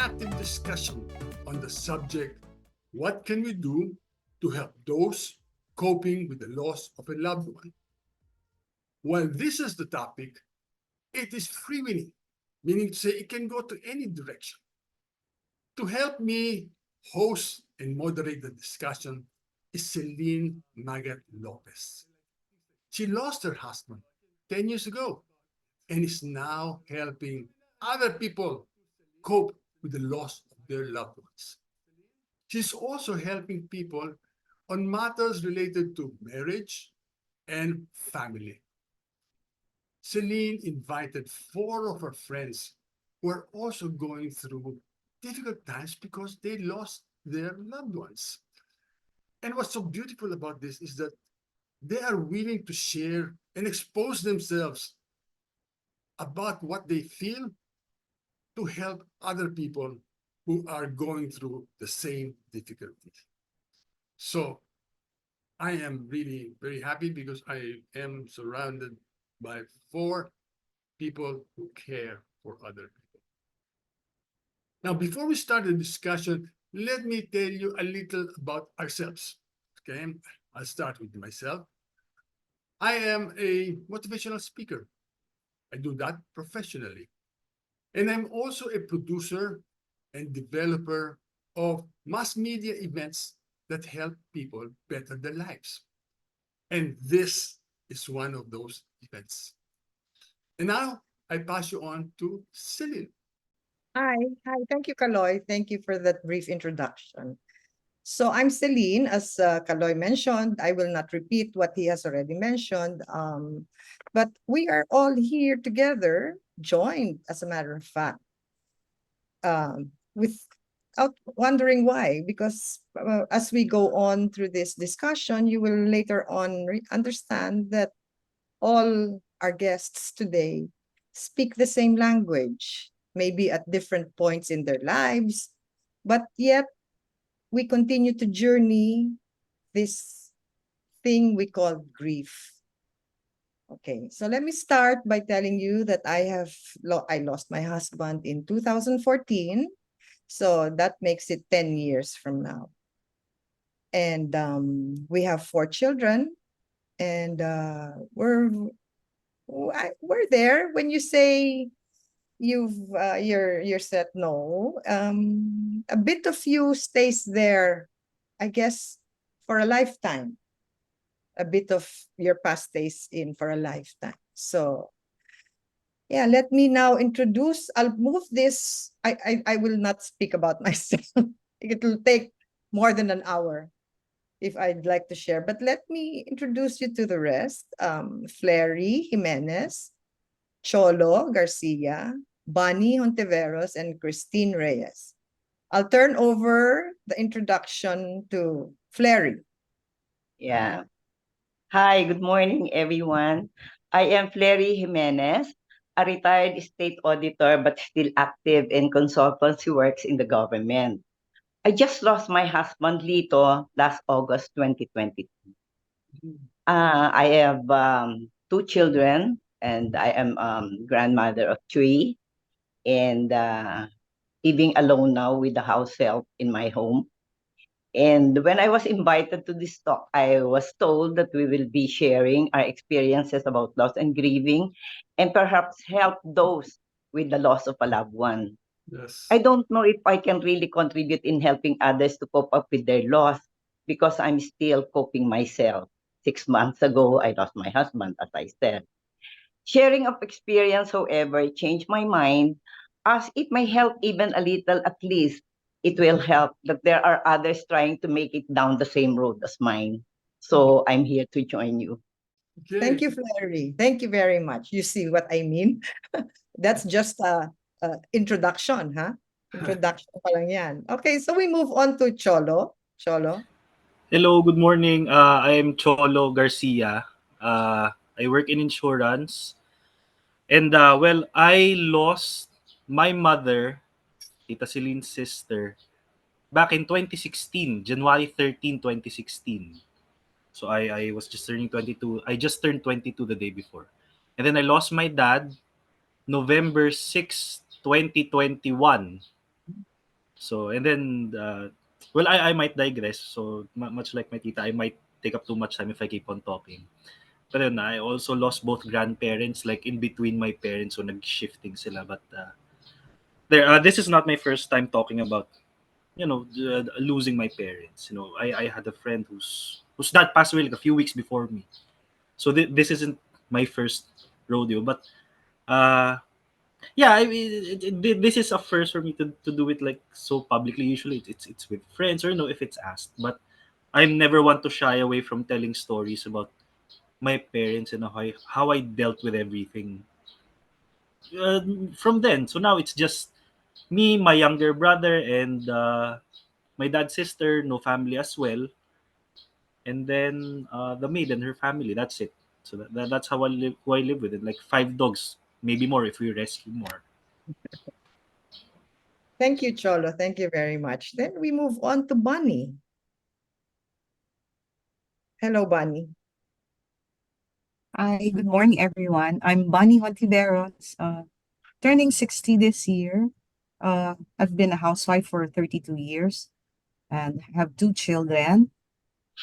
active discussion on the subject, what can we do to help those coping with the loss of a loved one? While this is the topic, it is freewheeling, meaning to say it can go to any direction. To help me host and moderate the discussion is Celine Magat Lopez. She lost her husband 10 years ago and is now helping other people cope with the loss of their loved ones. She's also helping people on matters related to marriage and family. Celine invited four of her friends who are also going through difficult times because they lost their loved ones. And what's so beautiful about this is that they are willing to share and expose themselves about what they feel to help other people who are going through the same difficulties. So I am really very happy because I am surrounded by four people who care for other people. Now, before we start the discussion, let me tell you a little about ourselves. Okay, I'll start with myself. I am a motivational speaker. I do that professionally. And I'm also a producer and developer of mass media events that help people better their lives. And this is one of those events. And now I pass you on to Celine. Hi. Hi. Thank you, Kaloy. Thank you for that brief introduction. So I'm Celine. As Kaloy mentioned, I will not repeat what he has already mentioned. But we are all here together, joined, as a matter of fact, without wondering why. Because as we go on through this discussion, you will later on understand that all our guests today speak the same language, maybe at different points in their lives, but yet we continue to journey this thing we call grief. Okay, so let me start by telling you that I lost my husband in 2014, so that makes it 10 years from now. And we have four children, and we're there. When you say you're set, no, a bit of you stays there, I guess, for a lifetime. A bit of your past stays in for a lifetime. So yeah, let me now introduce. I'll move this. I will not speak about myself. It will take more than an hour if I'd like to share. But let me introduce you to the rest. Flary Jimenez, Cholo Garcia, Bonnie Hontiveros, and Christine Reyes. I'll turn over the introduction to Flary. Yeah. Hi, good morning, everyone. I am Flary Jimenez, a retired state auditor but still active in consultancy works in the government. I just lost my husband, Lito, last August 2022. I have two children, and I am grandmother of three, and living alone now with the house help in my home. And when I was invited to this talk, I was told that we will be sharing our experiences about loss and grieving and perhaps help those with the loss of a loved one. Yes. I don't know if I can really contribute in helping others to cope up with their loss because I'm still coping myself. 6 months ago, I lost my husband, as I said. Sharing of experience, however, changed my mind as it may help even a little, at least it will help that there are others trying to make it down the same road as mine. So I'm here to join you. Okay. Thank you, Flary. Thank you very much. You see what I mean? That's just a introduction, huh? Introduction pa lang yan. Okay, so we move on to Cholo. Cholo. Hello, good morning. I'm Cholo Garcia. I work in insurance. And I lost my mother, Tita Celine's sister, back in 2016, January 13, 2016. So I was just turning 22. I just turned 22 the day before. And then I lost my dad November 6, 2021. So and then well, I might digress. So much like my tita, I might take up too much time if I keep on talking. But then I also lost both grandparents, like in between my parents, so nag-shifting sila. But this is not my first time talking about, losing my parents. I had a friend whose dad passed away like a few weeks before me. So this isn't my first rodeo, but uh, yeah, I mean, this is a first for me to do it like so publicly. Usually, it's with friends or if it's asked. But I never want to shy away from telling stories about my parents and how I dealt with everything uh, from then. So now it's just me, my younger brother, and my dad's sister, no family as well, and then the maid and her family. That's it. So that's how I live. Who I live with it, like 5 dogs, maybe more if we rescue more. Thank you, Cholo. Thank you very much. Then we move on to Bunny. Hello, Bunny. Hi, good morning, everyone. I'm Bonnie Hontiveros, turning 60 this year. I've been a housewife for 32 years and have 2 children.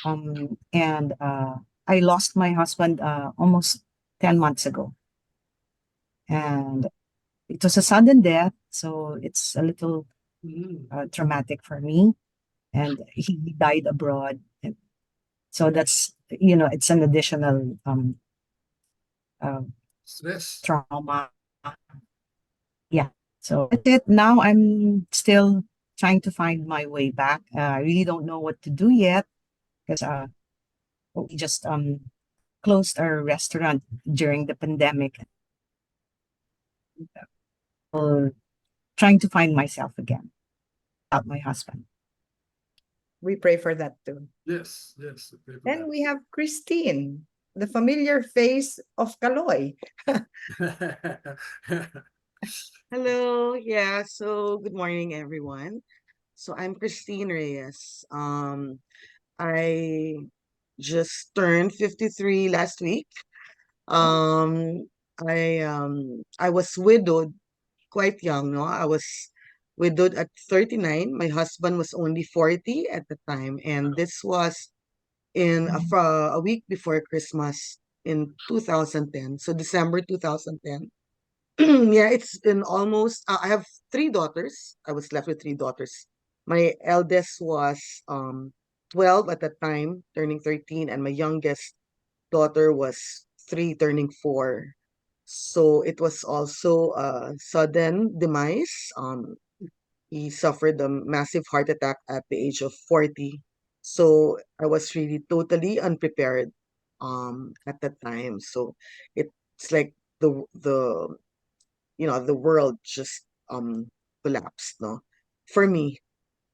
And I lost my husband almost 10 months ago. And it was a sudden death, so it's a little Mm. traumatic for me. And he died abroad. And so that's, it's an additional uh, Stress. trauma. Yeah. So that's it. Now I'm still trying to find my way back. I really don't know what to do yet because we just closed our restaurant during the pandemic. Trying to find myself again without my husband. We pray for that too. Yes, yes. Okay for Then we have Christine, the familiar face of Kaloy. that. Hello. Yeah. So good morning, everyone. So I'm Christine Reyes. I just turned 53 last week. Um, I was widowed quite young, no? I was widowed at 39. My husband was only 40 at the time, and this was in a week before Christmas in 2010. So December 2010. Yeah, it's been almost. I have 3 daughters. I was left with 3 daughters. My eldest was 12 at the time, turning 13, and my youngest daughter was 3, turning 4. So it was also a sudden demise. He suffered a massive heart attack at the age of 40. So I was really totally unprepared at the time. So it's like the world just collapsed, no, for me.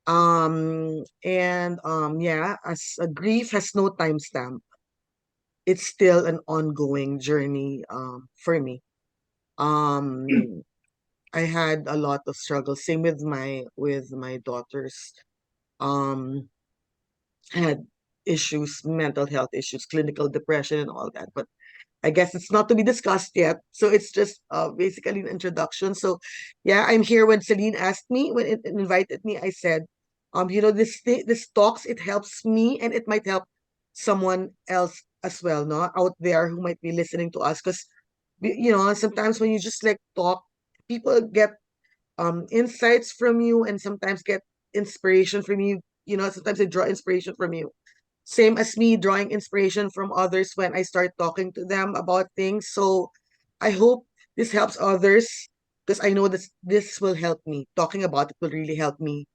And yeah, as a grief has no timestamp, it's still an ongoing journey for me. um I had a lot of struggles, same with my daughters. um I had issues, mental health issues, clinical depression and all that, but I guess it's not to be discussed yet. So it's just basically an introduction. So yeah, I'm here. When Celine asked me, when it invited me, I said, this talks, it helps me and it might help someone else as well, no, out there who might be listening to us. Because sometimes when you just like talk, people get insights from you and sometimes get inspiration from you. Sometimes they draw inspiration from you, same as me drawing inspiration from others when I start talking to them about things. So I hope this helps others, because I know this will help me. Talking about it will really help me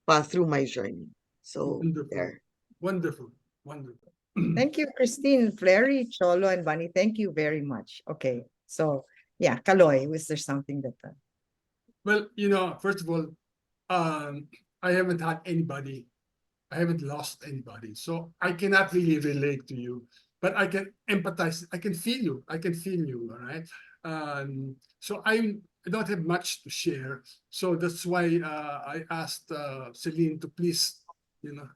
pass through my journey. So Wonderful. there. Wonderful. Wonderful. Thank you, Christine, Flary, Cholo, and Bunny. Thank you very much. Okay. So yeah, Kaloy, was there something that Well, first of all, um, I haven't had anybody, I haven't lost anybody, so I cannot really relate to you, but I can empathize. I can feel you. I can feel you. All right. So I don't have much to share. So that's why I asked Celine to please, you know,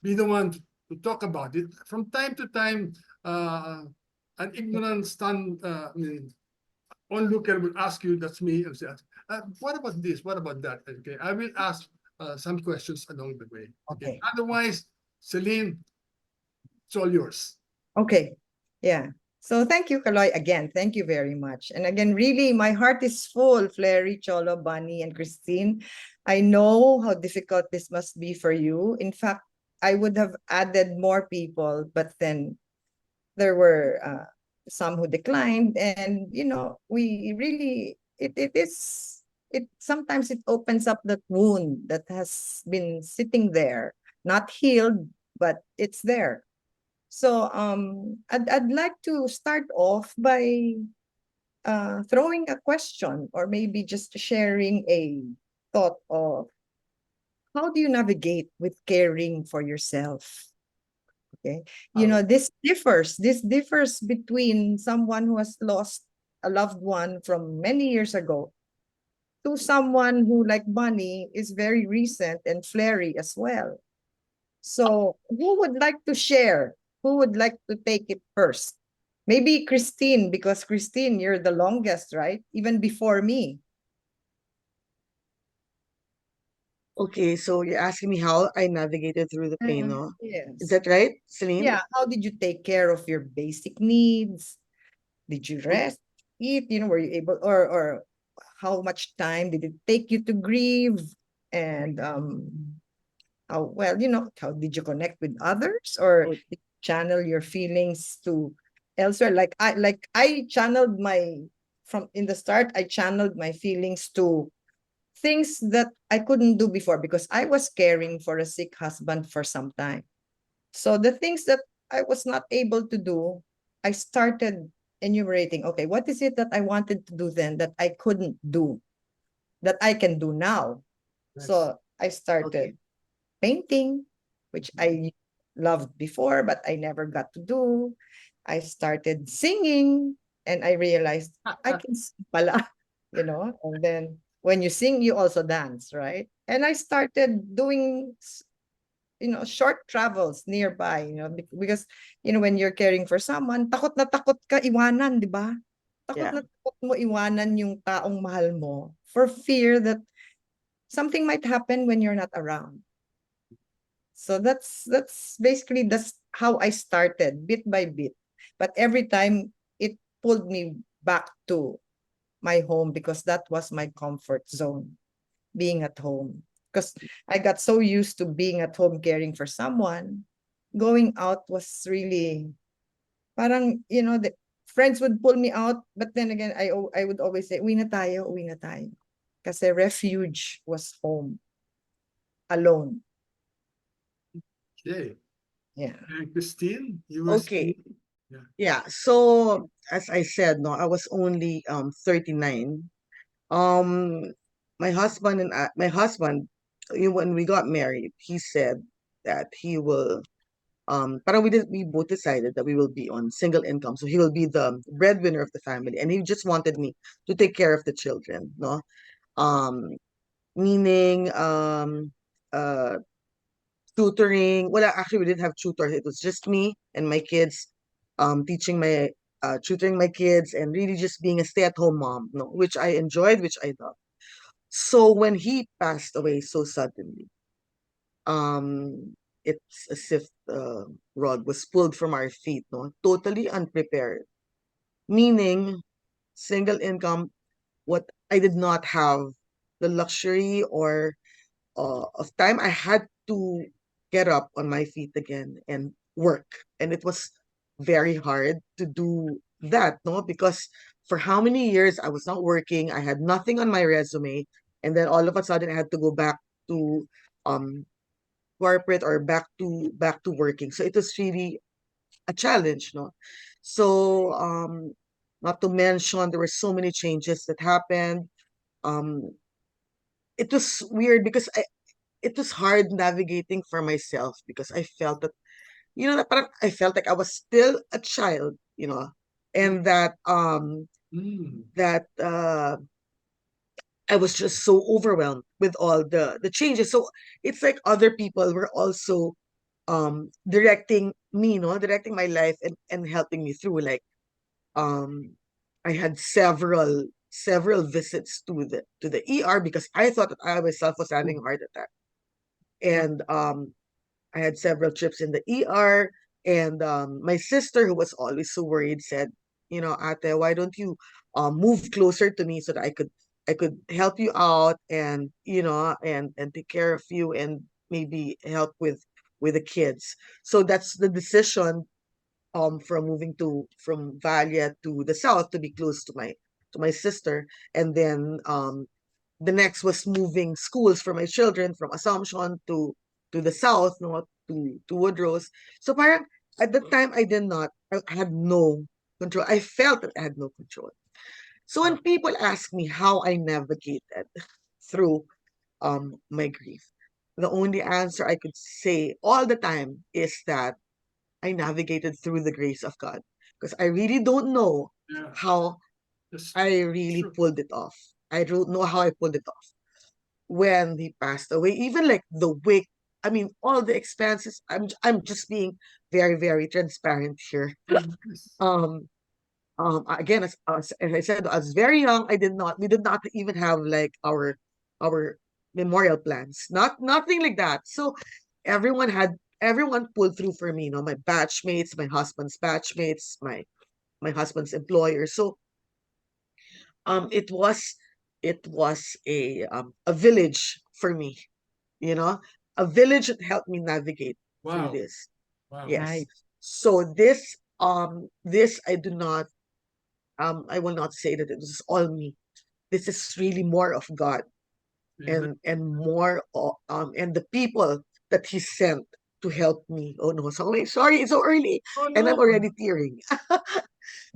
be the one to talk about it. From time to time, an ignorant I mean, onlooker will ask you, that's me, and say, what about this? What about that? Okay, I will ask some questions along the way. Okay. Otherwise, Celine, it's all yours. Okay. Yeah. So thank you, Kaloy. Again, thank you very much. And again, really, my heart is full, Flary, Cholo, Bunny, and Christine. I know how difficult this must be for you. In fact, I would have added more people, but then there were some who declined. And, we really, it is, it sometimes it opens up that wound that has been sitting there, not healed, but it's there. So I'd like to start off by throwing a question, or maybe just sharing a thought of how do you navigate with caring for yourself? Okay. Oh. This differs between someone who has lost a loved one from many years ago to someone who, like Bunny, is very recent and flary as well. So, who would like to share? Who would like to take it first? Maybe Christine, because Christine, you're the longest, right? Even before me. Okay, so you're asking me how I navigated through the pain, no? Is Yes. that right, Celine? Yeah. How did you take care of your basic needs? Did you rest, eat? Were you able, or how much time did it take you to grieve? And how well, how did you connect with others, or Oh, did you channel your feelings to elsewhere? Like I channeled my from in the start, I channeled my feelings to things that I couldn't do before because I was caring for a sick husband for some time. So the things that I was not able to do, I started enumerating, okay, what is it that I wanted to do then that I couldn't do, that I can do now? Yes. So I okay. started painting, which I loved before, but I never got to do. I started singing, and I realized I can sing pala, and then when you sing, you also dance, right? And I started doing, short travels nearby, because, when you're caring for someone, takot na takot ka iwanan, di ba? Takot Yeah. na takot mo iwanan yung taong mahal mo for fear that something might happen when you're not around. So that's basically that's how I started bit by bit. But every time it pulled me back to my home because that was my comfort zone, being at home. Because I got so used to being at home caring for someone, going out was really parang, the friends would pull me out, but then again I would always say, uwi na tayo, uwi na tayo. Kasi refuge was home, alone. Okay. Yeah. And Christine, you were Okay. saying, yeah. Yeah. So as I said, no, I was only 39. Um my husband, when we got married, he said that he will parang we both decided that we will be on single income. So he will be the breadwinner of the family, and he just wanted me to take care of the children, no? Um Meaning uh tutoring. Well, actually, we didn't have tutors. It was just me and my kids, teaching my tutoring my kids, and really just being a stay-at-home mom, no, which I enjoyed, which I loved. So when he passed away so suddenly, it's as if the rug was pulled from our feet, no, totally unprepared. Meaning, single income, what I did not have the luxury or of time, I had to get up on my feet again and work. And it was very hard to do that, no? Because for how many years I was not working, I had nothing on my resume, and then all of a sudden I had to go back to um corporate or back to working. So it was really a challenge, no? So not to mention there were so many changes that happened. Um it was weird because it was hard navigating for myself because I felt that, parang I felt like I was still a child, and Mm. that I was just so overwhelmed with all the changes. So it's like other people were also directing me, directing my life and helping me through. Like um I had several visits to the ER because I thought that I myself was having a heart attack. and I had several trips in the ER. And my sister, who was always so worried, said, Ate, why don't you move closer to me so that I could help you out, and and take care of you, and maybe help with the kids. So that's the decision, from moving from Valia to the south to be close to my sister. And then the next was moving schools for my children from Assumption to the south, no, to Woodrose. So parang at that time I had no control. I felt that I had no control. So when people ask me how I navigated through my grief, the only answer I could say all the time is that I navigated through the grace of God, because I really don't know Yeah. how That's I really true. pulled it off. I don't know how I pulled it off when he passed away. Even like the wake, I mean, all the expenses. I'm just being very, very transparent here. Yes. Um, again, as I said, I was very young. We did not even have like our memorial plans. Nothing like that. So everyone pulled through for me. My batchmates, my husband's batchmates, my husband's employer. So it was a village for me, you know, a village that helped me navigate through Wow. this. Wow. Yes. Nice. So this I do not I will not say that it was all me. This is really more of God, Amen. and more and the people that he sent to help me. Oh no, sorry, it's so early Oh and I'm no. already tearing. All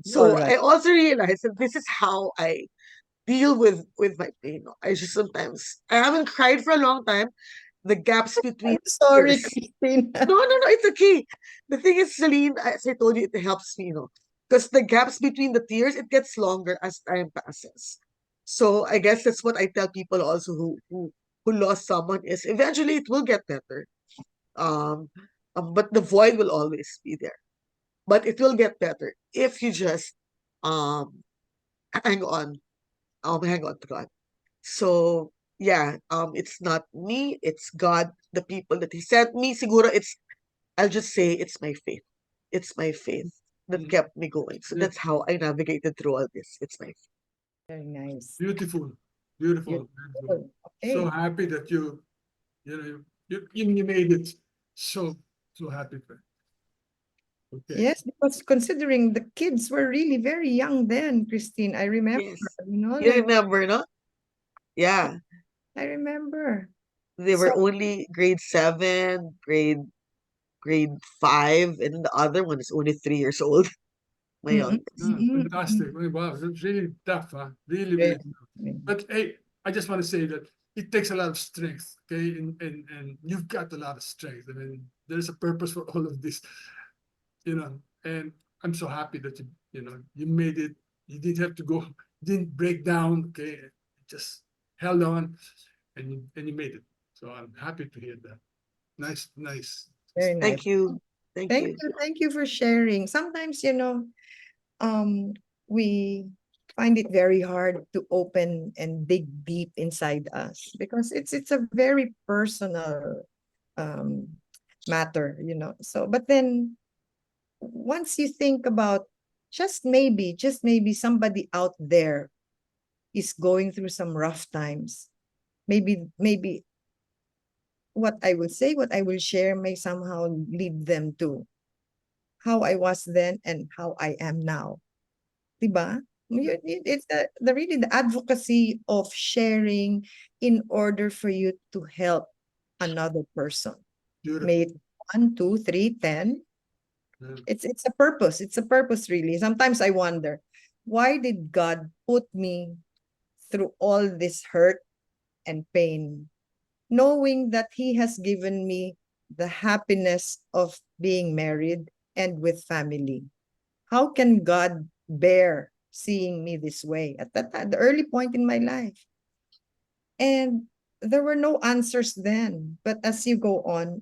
So right. I also realized that this is how I deal with my pain. I just sometimes I haven't cried for a long time. The gaps between I'm sorry, tears. Christine. No, no, no, it's okay. The thing is, Celine, as I told you, it helps me, because the gaps between the tears, it gets longer as time passes. So I guess that's what I tell people also who lost someone, is eventually it will get better. Um, but the void will always be there. But it will get better if you just um hang on, hang on to God. So yeah, it's not me, it's God, the people that He sent me. Siguro I'll just say it's my faith. It's my faith that Mm. kept me going. So Yeah. that's how I navigated through all this. It's my faith. Very nice. Beautiful. Beautiful. Beautiful. Beautiful. So Okay. happy that you made it. So happy for it. Okay. Yes, because considering the kids were really very young then, Christine, I remember, Yes. You like remember, no? Yeah. I remember. They So, were only grade 7, grade 5, and the other one is only 3 years old. My mm, youngest. Yeah, mm, fantastic. mm, Wow, that's really tough, huh? Really, very, really tough. mm. But hey, I just want to say that it takes a lot of strength, okay? And you've got a lot of strength. I mean, there's a purpose for all of this, and I'm so happy that you made it. You didn't have to go, didn't break down, okay? You just held on and you made it. So I'm happy to hear that. Nice, nice. Very nice. Thank you. Thank Thank you. you. Thank you for sharing. Sometimes, um, we find it very hard to open and dig deep inside us because it's a very personal matter. So, but then once you think about just maybe somebody out there is going through some rough times. Maybe what I will say, what I will share may somehow lead them to how I was then and how I am now. 'Di ba? It's the really the advocacy of sharing in order for you to help another person. Beautiful. May it 1, 2, 3, 10. Yeah. It's a purpose. It's a purpose really. Sometimes I wonder, why did God put me through all this hurt and pain, knowing that He has given me the happiness of being married and with family? How can God bear seeing me this way at the early point in my life? And there were no answers then. But as you go on,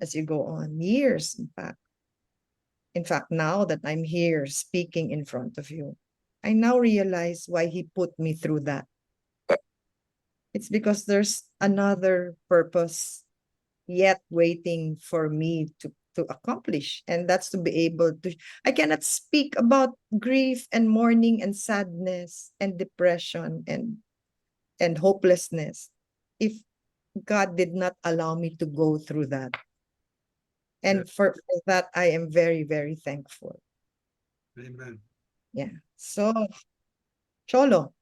years, in fact, now that I'm here speaking in front of you, I now realize why He put me through that. It's because there's another purpose yet waiting for me to accomplish, and that's to be able to. I cannot speak about grief and mourning and sadness and depression and hopelessness if God did not allow me to go through that. Yeah. And for that, I am very, very thankful. Amen. Yeah. So, Cholo.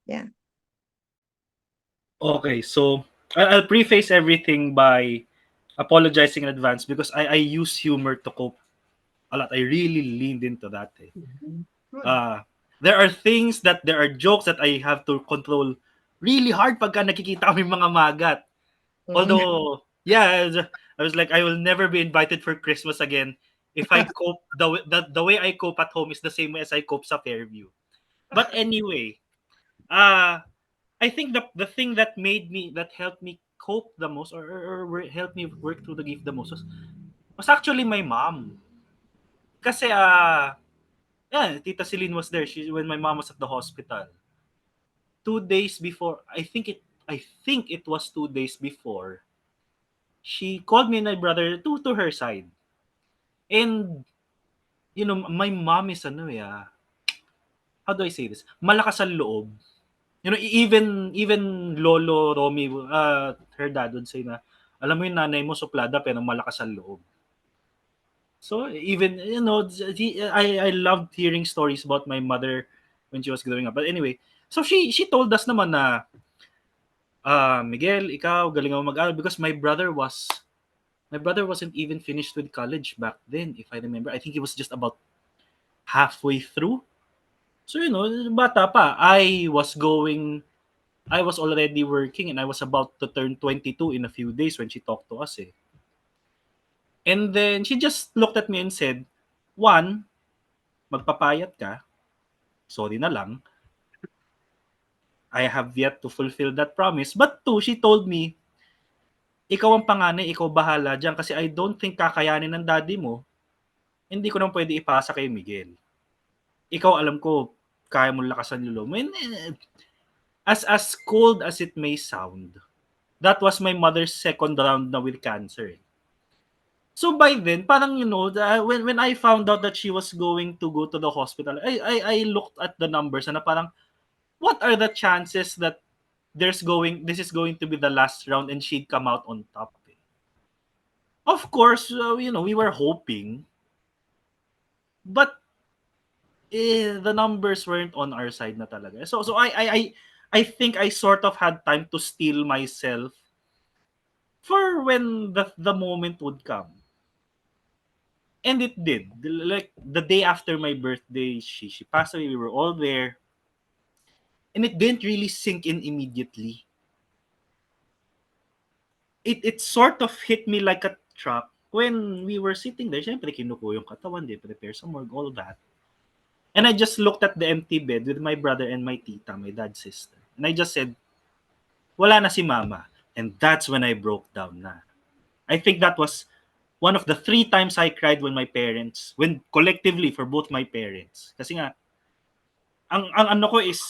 Yeah. Okay, so I'll preface everything by apologizing in advance because I use humor to cope a lot. I really leaned into that. Eh. Good. Uh, there are jokes that I have to control really hard pagka nakikita kami mga magat. Mhm. Although, yeah, I was like, I will never be invited for Christmas again if I cope the way I cope at home is the same way as I cope sa Fairview. But anyway, uh I think the thing that helped me cope the most helped me work through the gift the most was actually my mom. Kasi yeah, Tita Celine was there. She when my mom was at the hospital. 2 days before, I think it was 2 days before, she called me and my brother to her side. And my mom is how do I say this? Malakas ang loob. Even Lolo Romy, her dad would say na, alam mo yung nanay mo suplada pero malakas ang loob. So even I loved hearing stories about my mother when she was growing up. But anyway, so she told us naman na Miguel, ikaw galing mo mag-aral because my brother wasn't even finished with college back then, if I remember. I think he was just about halfway through. So bata pa, I was already working and I was about to turn 22 in a few days when she talked to us. Eh. And then she just looked at me and said, one, magpapayat ka. Sorry na lang. I have yet to fulfill that promise. But two, she told me, ikaw ang panganay, ikaw bahala dyan kasi I don't think kakayanin ng daddy mo. Hindi ko nang pwede ipasa kay Miguel. Ikaw alam ko, kaya mo lakasan yung loob mo. And, as cold as it may sound, that was my mother's second round na with cancer. Eh. So by then, parang when I found out that she was going to go to the hospital, I looked at the numbers and na parang what are the chances that this is going to be the last round and she'd come out on top. Eh. Of course, we were hoping, but the numbers weren't on our side na talaga. So I think I sort of had time to steel myself for when the moment would come. And it did. Like the day after my birthday, she passed away. We were all there. And it didn't really sink in immediately. It sort of hit me like a truck when we were sitting there. Siyempre, kinuko yung katawan, they prepare some work, all that. And I just looked at the empty bed with my brother and my tita, my dad's sister. And I just said, wala na si mama. And that's when I broke down na. I think that was one of the 3 times I cried when collectively for both my parents. Kasi nga, ang ano ko is,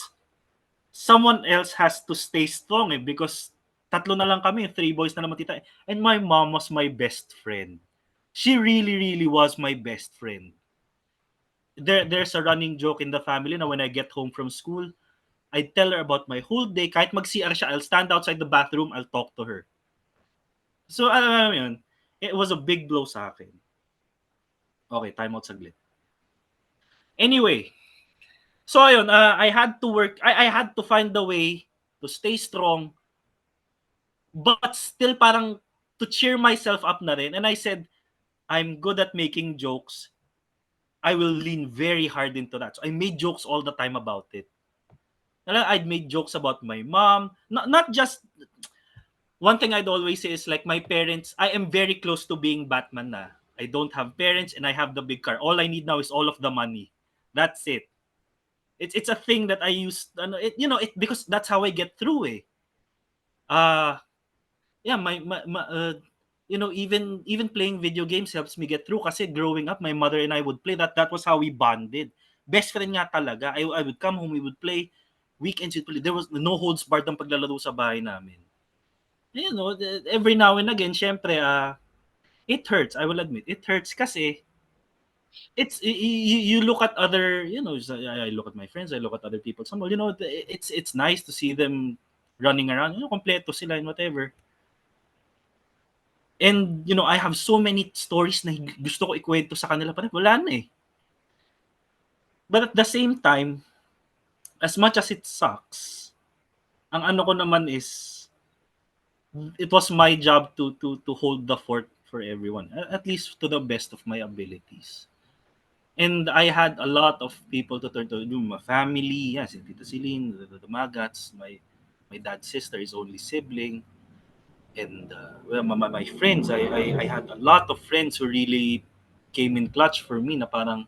someone else has to stay strong because tatlo na lang kami, 3 boys na naman tita. And my mom was my best friend. She really, really was my best friend. There's a running joke in the family na when I get home from school, I tell her about my whole day. Kahit mag-CR siya, I'll stand outside the bathroom, I'll talk to her. So, alam mo yun, it was a big blow sa akin. Okay, time out saglit. Anyway, so ayun, I had to work, I had to find a way to stay strong, but still parang to cheer myself up na rin. And I said, I'm good at making jokes. I will lean very hard into that. So I made jokes all the time about it. I'd made jokes about my mom, not just one thing I'd always say is like my parents, I am very close to being Batman na. I don't have parents and I have the big car. All I need now is all of the money. That's it. It's a thing that I use, because that's how I get through. Eh. Uh yeah, even playing video games helps me get through. Kasi growing up, my mother and I would play that. That was how we bonded. Best friend nga talaga. I would come home, we would play. Weekends, we'd play. There was no holds barred ang paglalaro sa bahay namin. you know, every now and again, syempre, it hurts. I will admit, it hurts kasi you look at other, you know, I look at my friends, I look at other people. Some, you know, it's nice to see them running around, you know, kompleto sila and whatever. And you know, I have so many stories na gusto ko ikwento sa kanila, pero wala na eh. But at the same time, as much as it sucks, ang ano ko naman is, it was my job to hold the fort for everyone, at least to the best of my abilities. And I had a lot of people to turn to, my family, yeah, si Tita Celine, the Magats, my dad's sister, his only sibling, and well, my friends. I had a lot of friends who really came in clutch for me na parang,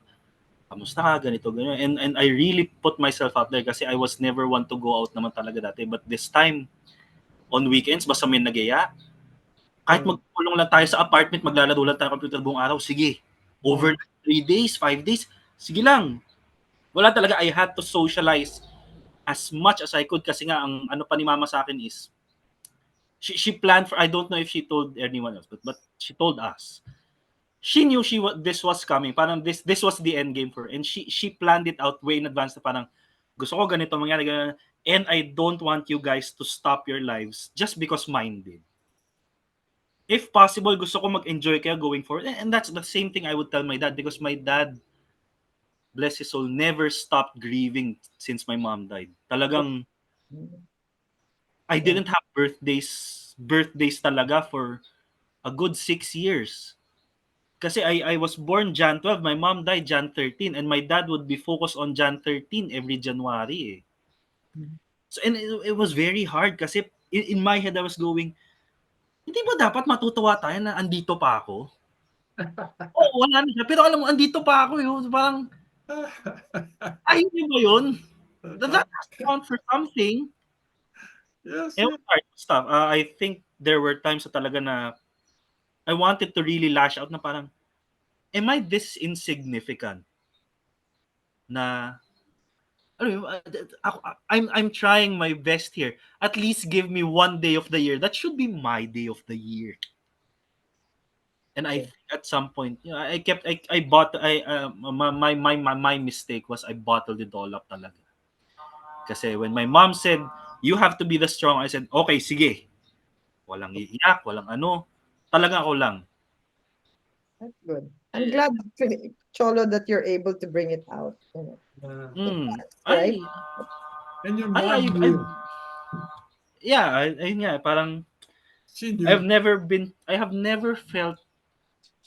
kamusta ka, ganito, ganyan. And I really put myself out there kasi I was never one to go out naman talaga dati. But this time, on weekends, basta may nagyaya, kahit magkulong lang tayo sa apartment, maglalaro lang tayo computer buong araw, sige. Over 3 days, 5 days, sige lang. Wala talaga, I had to socialize as much as I could kasi nga, ang ano pa ni mama sa akin is, she planned for, I don't know if she told anyone else, but she told us. She knew this was coming. Parang this was the end game for her. And she planned it out way in advance na parang, gusto ko ganito mangyari, ganito, and I don't want you guys to stop your lives just because mine did. If possible, gusto ko mag-enjoy kayo going forward. And that's the same thing I would tell my dad, because my dad, bless his soul, never stopped grieving since my mom died. Talagang, I didn't have birthdays talaga for a good 6 years. Kasi I was born Jan 12, my mom died Jan 13, and my dad would be focused on Jan 13 every January. So, and it was very hard kasi in my head I was going, hindi ba dapat matutuwa tayo na andito pa ako? Oo, wala na siya. Pero alam mo, andito pa ako yun. Parang, ayun niyo ba yun? That has to count for something. Yes, And it was hard stuff. I think there were times na talaga na I wanted to really lash out na parang, am I this insignificant? Na, ano yun, I'm trying my best here. At least give me one day of the year. That should be my day of the year. And I think at some point, you know, I bought my mistake was I bottled it all up talaga. Kasi when my mom said, you have to be the strong, I said, okay, sige. Walang iiyak, walang ano. Talaga ako lang. That's good. I'm glad, Cholo, that you're able to bring it out. Right? And your I, mom I, knew. yeah, ayun nga, parang, She knew. I have never felt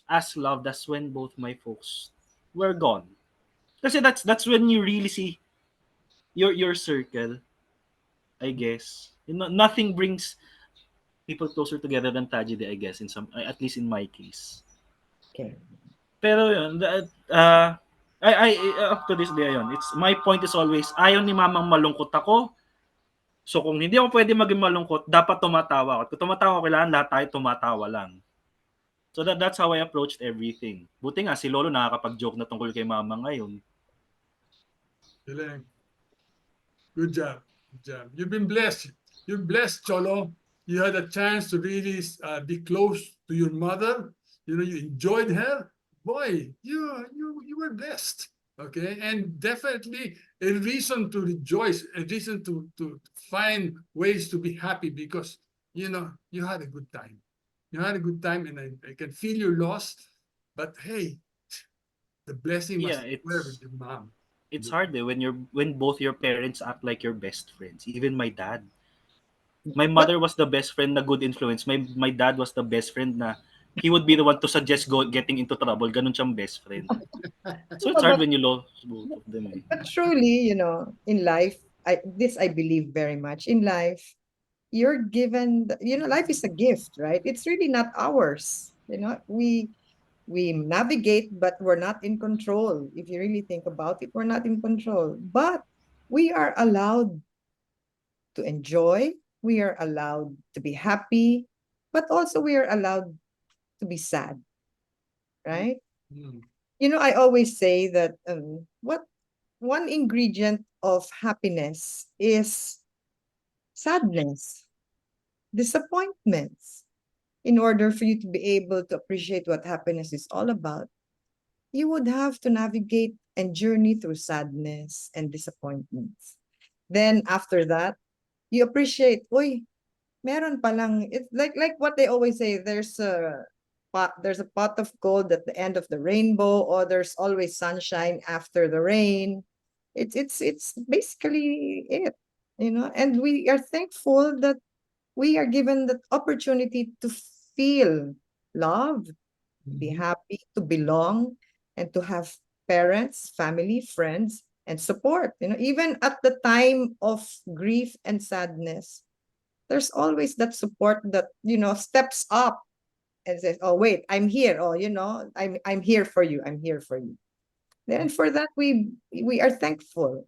as loved as when both my folks were gone. Kasi that's when you really see your circle, I guess. You know, nothing brings people closer together than tragedy, I guess, in some, at least in my case. Okay. Pero yun, up to this day, yun, it's, my point is always, ayaw ni mamang malungkot ako. So kung hindi ako pwede maging malungkot, dapat tumatawa ako. Kung tumatawa ko, kailangan lahat tayo tumatawa lang. So that's how I approached everything. Buti nga si Lolo nakakapag-joke na tungkol kay mama ngayon. Galing. Good job. Good job. You've been blessed. You're blessed, Cholo. You had a chance to really be close to your mother. You know, you enjoyed her. Boy, you were blessed. Okay, and definitely a reason to rejoice, a reason to find ways to be happy because you know you had a good time. You had a good time, and I can feel your loss. But hey, the blessing was Yeah, there with your mom. it's hard when both your parents act like your best friends. Even my dad. My But mother was the best friend na good influence. My dad was the best friend na he would be the one to suggest getting into trouble. Ganun siyang best friend. So it's hard but when you lose both of them. Eh. but truly, in life, I believe very much. In life, you're given, life is a gift, right? It's really not ours. We navigate, but we're not in control. If you really think about it, we're not in control. But we are allowed to enjoy, we are allowed to be happy, but also we are allowed to be sad, right? Mm. I always say that what one ingredient of happiness is sadness. disappointments. In order for you to be able to appreciate what happiness is all about, you would have to navigate and journey through sadness and disappointments. Then after that, you appreciate, uy, meron palang, it's like what they always say, there's a pot of gold at the end of the rainbow, or there's always sunshine after the rain. It's basically it, and we are thankful that we are given the opportunity to feel love, to be happy, to belong, and to have parents, family, friends, and support. Even at the time of grief and sadness, there's always that support that, steps up and says, "Oh, wait, I'm here. Oh, I'm here for you. I'm here for you." Then for that, we are thankful.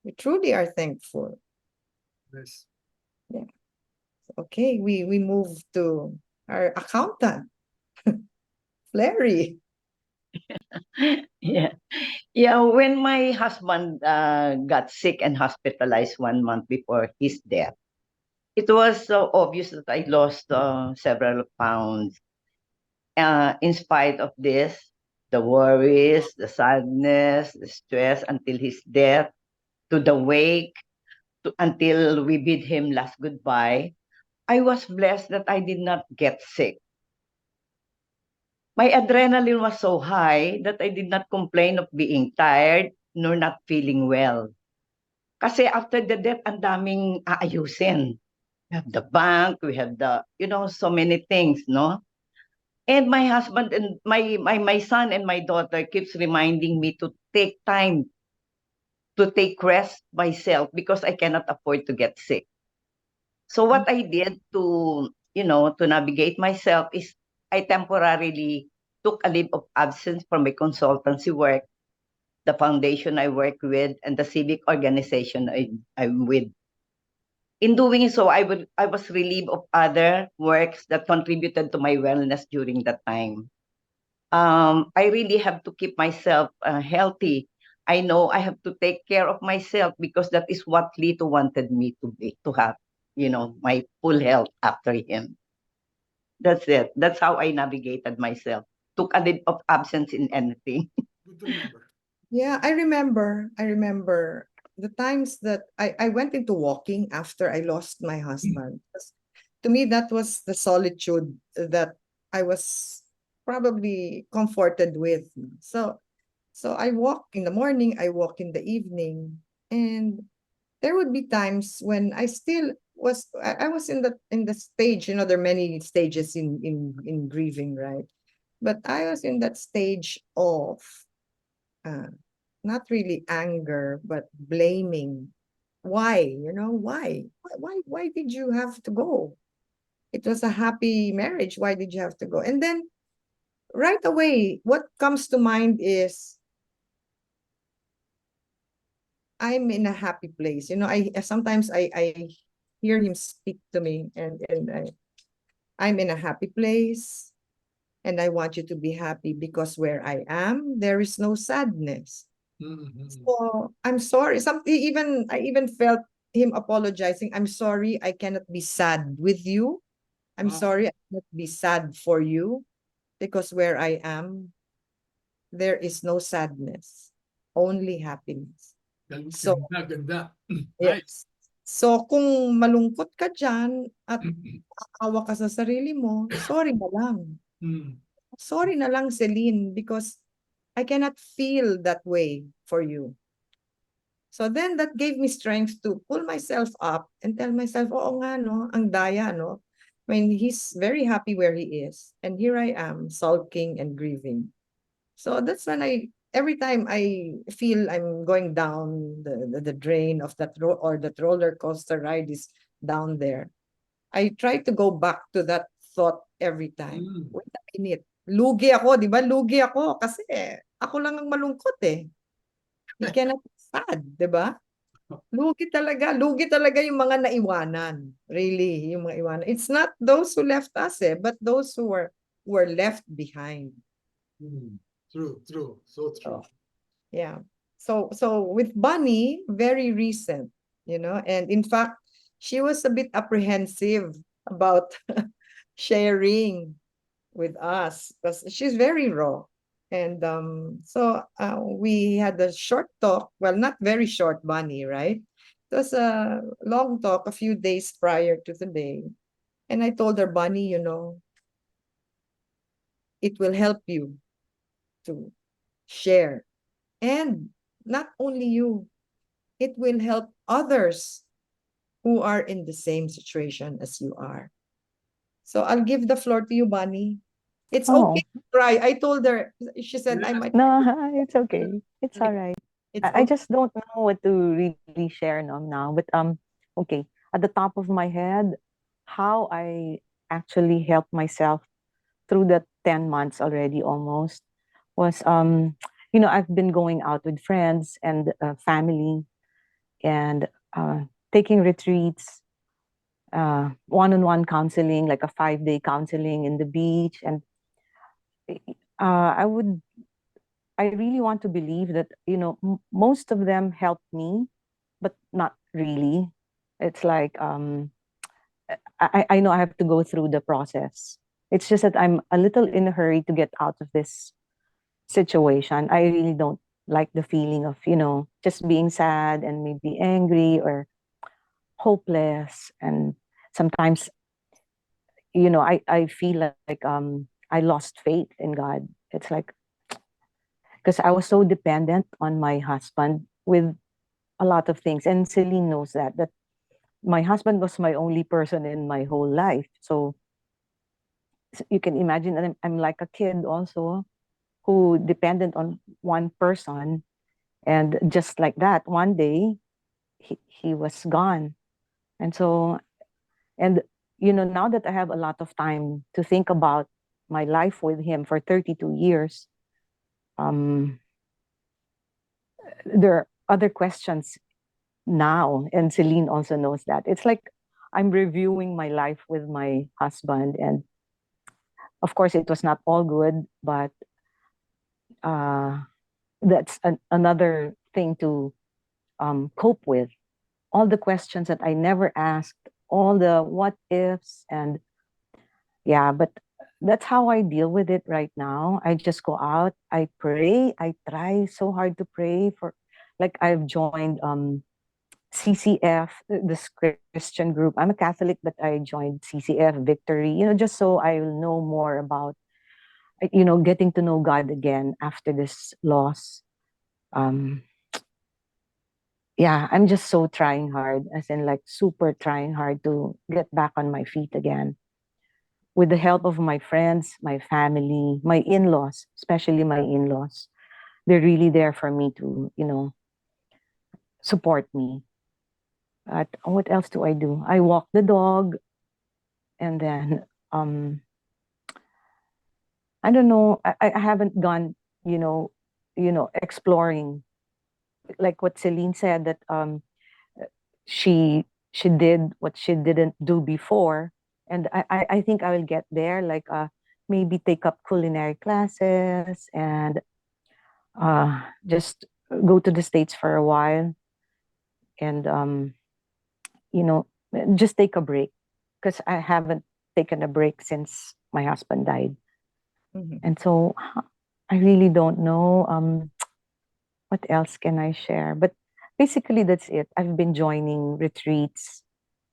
We truly are thankful. Yes. Yeah. Okay, we move to our accountant, Larry. Yeah. Yeah, when my husband got sick and hospitalized 1 month before his death, it was so obvious that I lost several pounds. In spite of this, the worries, the sadness, the stress until his death, to the wake, until we bid him last goodbye, I was blessed that I did not get sick. My adrenaline was so high that I did not complain of being tired nor not feeling well. Kasi after the death, ang daming aayusin. We have the bank, we have so many things, no? And my husband and my son and my daughter keeps reminding me to take time to take rest myself because I cannot afford to get sick. So what I did to navigate myself is I temporarily took a leave of absence from my consultancy work, the foundation I work with, and the civic organization I'm with. In doing so, I was relieved of other works that contributed to my wellness during that time. I really have to keep myself healthy. I know I have to take care of myself because that is what Lito wanted me to have, my full health after him. That's it. That's how I navigated myself. Took a leave of absence in anything. Good to remember. Yeah, I remember the times that I went into walking after I lost my husband. 'Cause to me, that was the solitude that I was probably comforted with. So I walk in the morning, I walk in the evening, and there would be times when I was in the stage, there are many stages in grieving, right? But I was in that stage of uh, not really anger, but blaming. Why? Why? Why did you have to go? It was a happy marriage. Why did you have to go? And then right away, what comes to mind is I'm in a happy place. I sometimes I hear him speak to me, and I'm in a happy place, and I want you to be happy because where I am, there is no sadness. Mhm. So I'm sorry. I even felt him apologizing. I'm sorry, I cannot be sad with you. I'm Ah, sorry, I cannot be sad for you because where I am, there is no sadness, only happiness. So, ganda, ganda. Nice. yes. So, kung malungkot ka dyan at awa ka sa sarili mo, sorry na lang. Mm. Sorry na lang, Celine, because I cannot feel that way for you. So then that gave me strength to pull myself up and tell myself, oo nga, no, ang daya, no? I mean, he's very happy where he is. And here I am, sulking and grieving. So that's when every time I feel I'm going down the drain of or that roller coaster ride is down there, I try to go back to that thought every time. Mm. Wait a minute. Lugi ako, di ba? Lugi ako kasi ako lang ang malungkot eh. He cannot be sad, di ba? Lugi talaga yung mga naiwanan. Really, yung mga iwanan. It's not those who left us but those who were left behind. Mm. True, true. So true. So, yeah. So with Bunny, very recent, and in fact, she was a bit apprehensive about sharing with us because she's very raw. And so we had a short talk. Well, not very short, Bunny, right? It was a long talk a few days prior to the day. And I told her, Bunny, it will help you to share. And not only you, it will help others who are in the same situation as you are. So I'll give the floor to you, Bunny. It's okay Oh, to cry. I told her, she said, I might, no, it's okay. It's all right. it's I okay. just don't know what to really share now. But okay. At the top of my head, how I actually helped myself through the 10 months already almost was I've been going out with friends and family and taking retreats, one-on-one counseling, like a 5-day counseling in the beach. And I would I really want to believe that, most of them helped me, but not really. It's like, I know I have to go through the process. It's just that I'm a little in a hurry to get out of this situation. I really don't like the feeling of, just being sad and maybe angry or hopeless. And sometimes, I feel like I lost faith in God. It's like, because I was so dependent on my husband with a lot of things. And Celine knows that my husband was my only person in my whole life. So you can imagine that I'm like a kid also who depended on one person. And just like that, one day he was gone. And so, and now that I have a lot of time to think about my life with him for 32 years, um, there are other questions now, and Celine also knows that. It's like I'm reviewing my life with my husband, and of course, it was not all good, but uh, that's another thing to cope with. All the questions that I never asked, all the what ifs, and yeah, but that's how I deal with it right now. I just go out, I pray, I try so hard to pray for, like I've joined CCF, this Christian group. I'm a Catholic, but I joined CCF Victory, just so I'll know more about, getting to know God again after this loss. Um, yeah, I'm just so trying hard, as in like super trying hard to get back on my feet again. With the help of my friends, my family, my in-laws, especially my in-laws, they're really there for me to, support me. But what else do I do? I walk the dog, and then I don't know. I haven't gone, exploring, like what Celine said, that she did what she didn't do before, and I think I will get there. Like maybe take up culinary classes and just go to the States for a while, and you know just take a break, because I haven't taken a break since my husband died. Mhm. And so I really don't know what else can I share. But basically, that's it. I've been joining retreats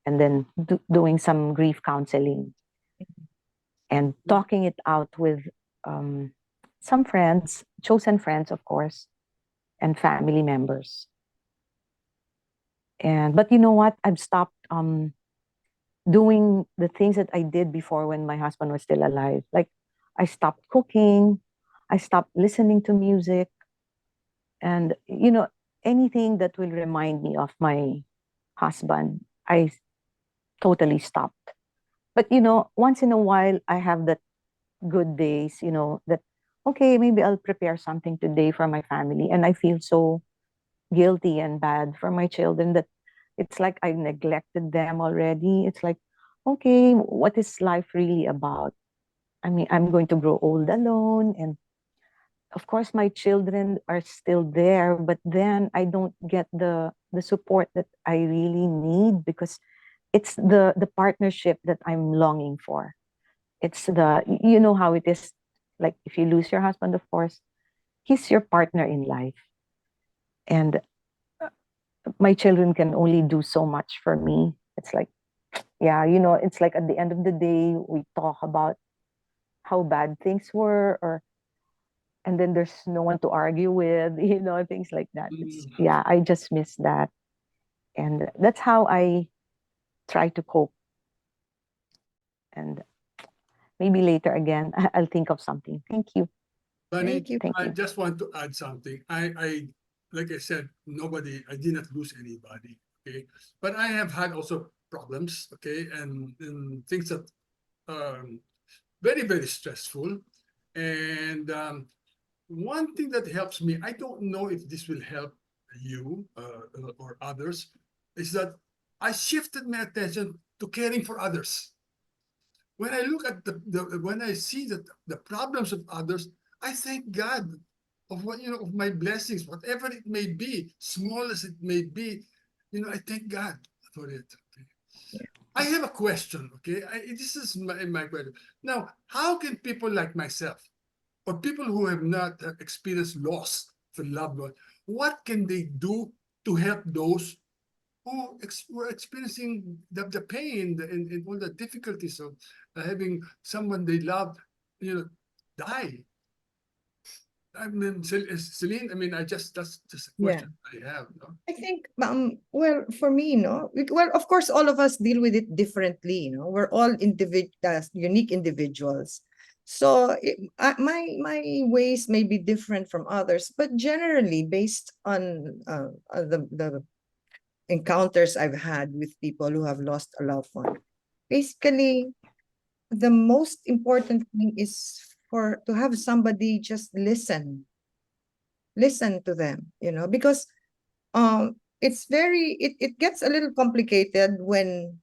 and then doing some grief counseling and talking it out with um, some friends, chosen friends, of course, and family members. And but you know what? I've stopped doing the things that I did before when my husband was still alive. Like I stopped cooking, I stopped listening to music, and anything that will remind me of my husband, I totally stopped. But once in a while, I have that good days. That okay, maybe I'll prepare something today for my family, and I feel so guilty and bad for my children that it's like I neglected them already. It's like, okay, what is life really about? I mean, I'm going to grow old alone, and of course my children are still there, but then I don't get the support that I really need, because it's the partnership that I'm longing for. It's the, you know how it is, like if you lose your husband, of course, he's your partner in life. And my children can only do so much for me. It's like, yeah, you know, it's like at the end of the day, we talk about how bad things were, or and then there's no one to argue with, you know, things like that. It's, yeah, I just miss that. And that's how I try to cope. And maybe later again, I'll think of something. Thank you. Bunny, Thank you. Thank I you. just want to add something. Like I said, I did not lose anybody. Okay. But I have had also problems. Okay. And things that, um, very, very stressful. And one thing that helps me, I don't know if this will help you or others, is that I shifted my attention to caring for others. When I look at when I see the problems of others, I thank God of of my blessings, whatever it may be, small as it may be. I thank God for it. Okay? I have a question. Okay, this is my question. Now, how can people like myself, or people who have not experienced loss for loved ones, what can they do to help those who are experiencing the pain and all the difficulties of having someone they love, die? I mean, Celine, I mean, that's just a Yeah. question I have. No? I think, well, for me, well, of course, all of us deal with it differently. We're all unique individuals. So my ways may be different from others, but generally based on the encounters I've had with people who have lost a loved one, basically, the most important thing is to have somebody just listen to them, because it gets a little complicated when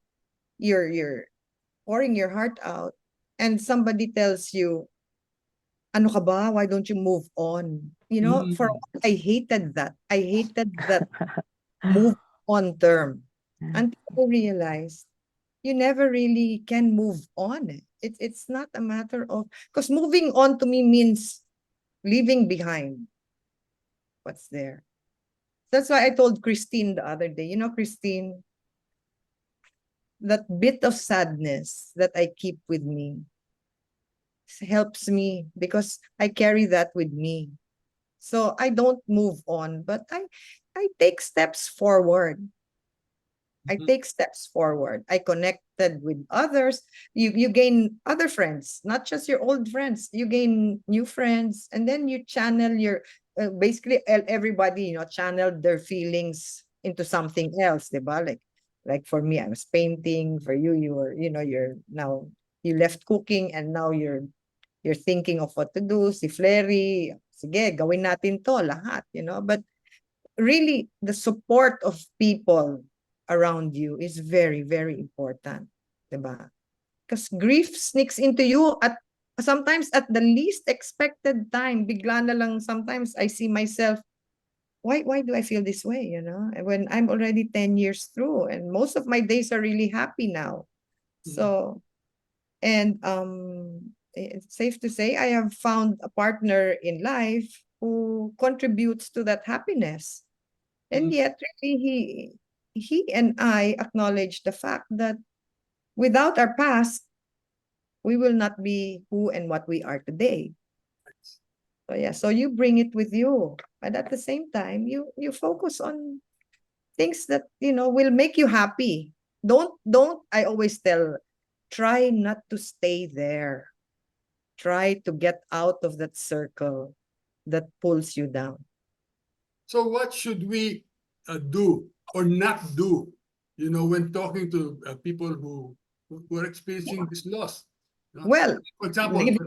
you're pouring your heart out and somebody tells you, ano ka ba, why don't you move on? For a while, I hated that move on term, until I realized you never really can move on. It's not a matter of, because moving on to me means leaving behind what's there. That's why I told Christine the other day, Christine, that bit of sadness that I keep with me helps me because I carry that with me. So I don't move on, but I take steps forward. I take steps forward. I connected with others. You gain other friends, not just your old friends. You gain new friends, and then you channel your basically everybody channeled their feelings into something else, diba? Like for me, I was painting. For you, you were you're now you left cooking, and now you're thinking of what to do. Si Flery, sige, gawin natin to lahat, But really, the support of people around you is very, very important, diba? Because grief sneaks into you at sometimes at the least expected time. Bigla na lang, sometimes I see myself, why do I feel this way, when I'm already 10 years through and most of my days are really happy now. So, and it's safe to say I have found a partner in life who contributes to that happiness. And yet, really, he and I acknowledge the fact that without our past, we will not be who and what we are today. So yeah, so you bring it with you, but at the same time, you focus on things that will make you happy. Don't. I always tell, try not to stay there. Try to get out of that circle that pulls you down. So what should we do or not do, when talking to people who are experiencing this loss? Well, For example, living,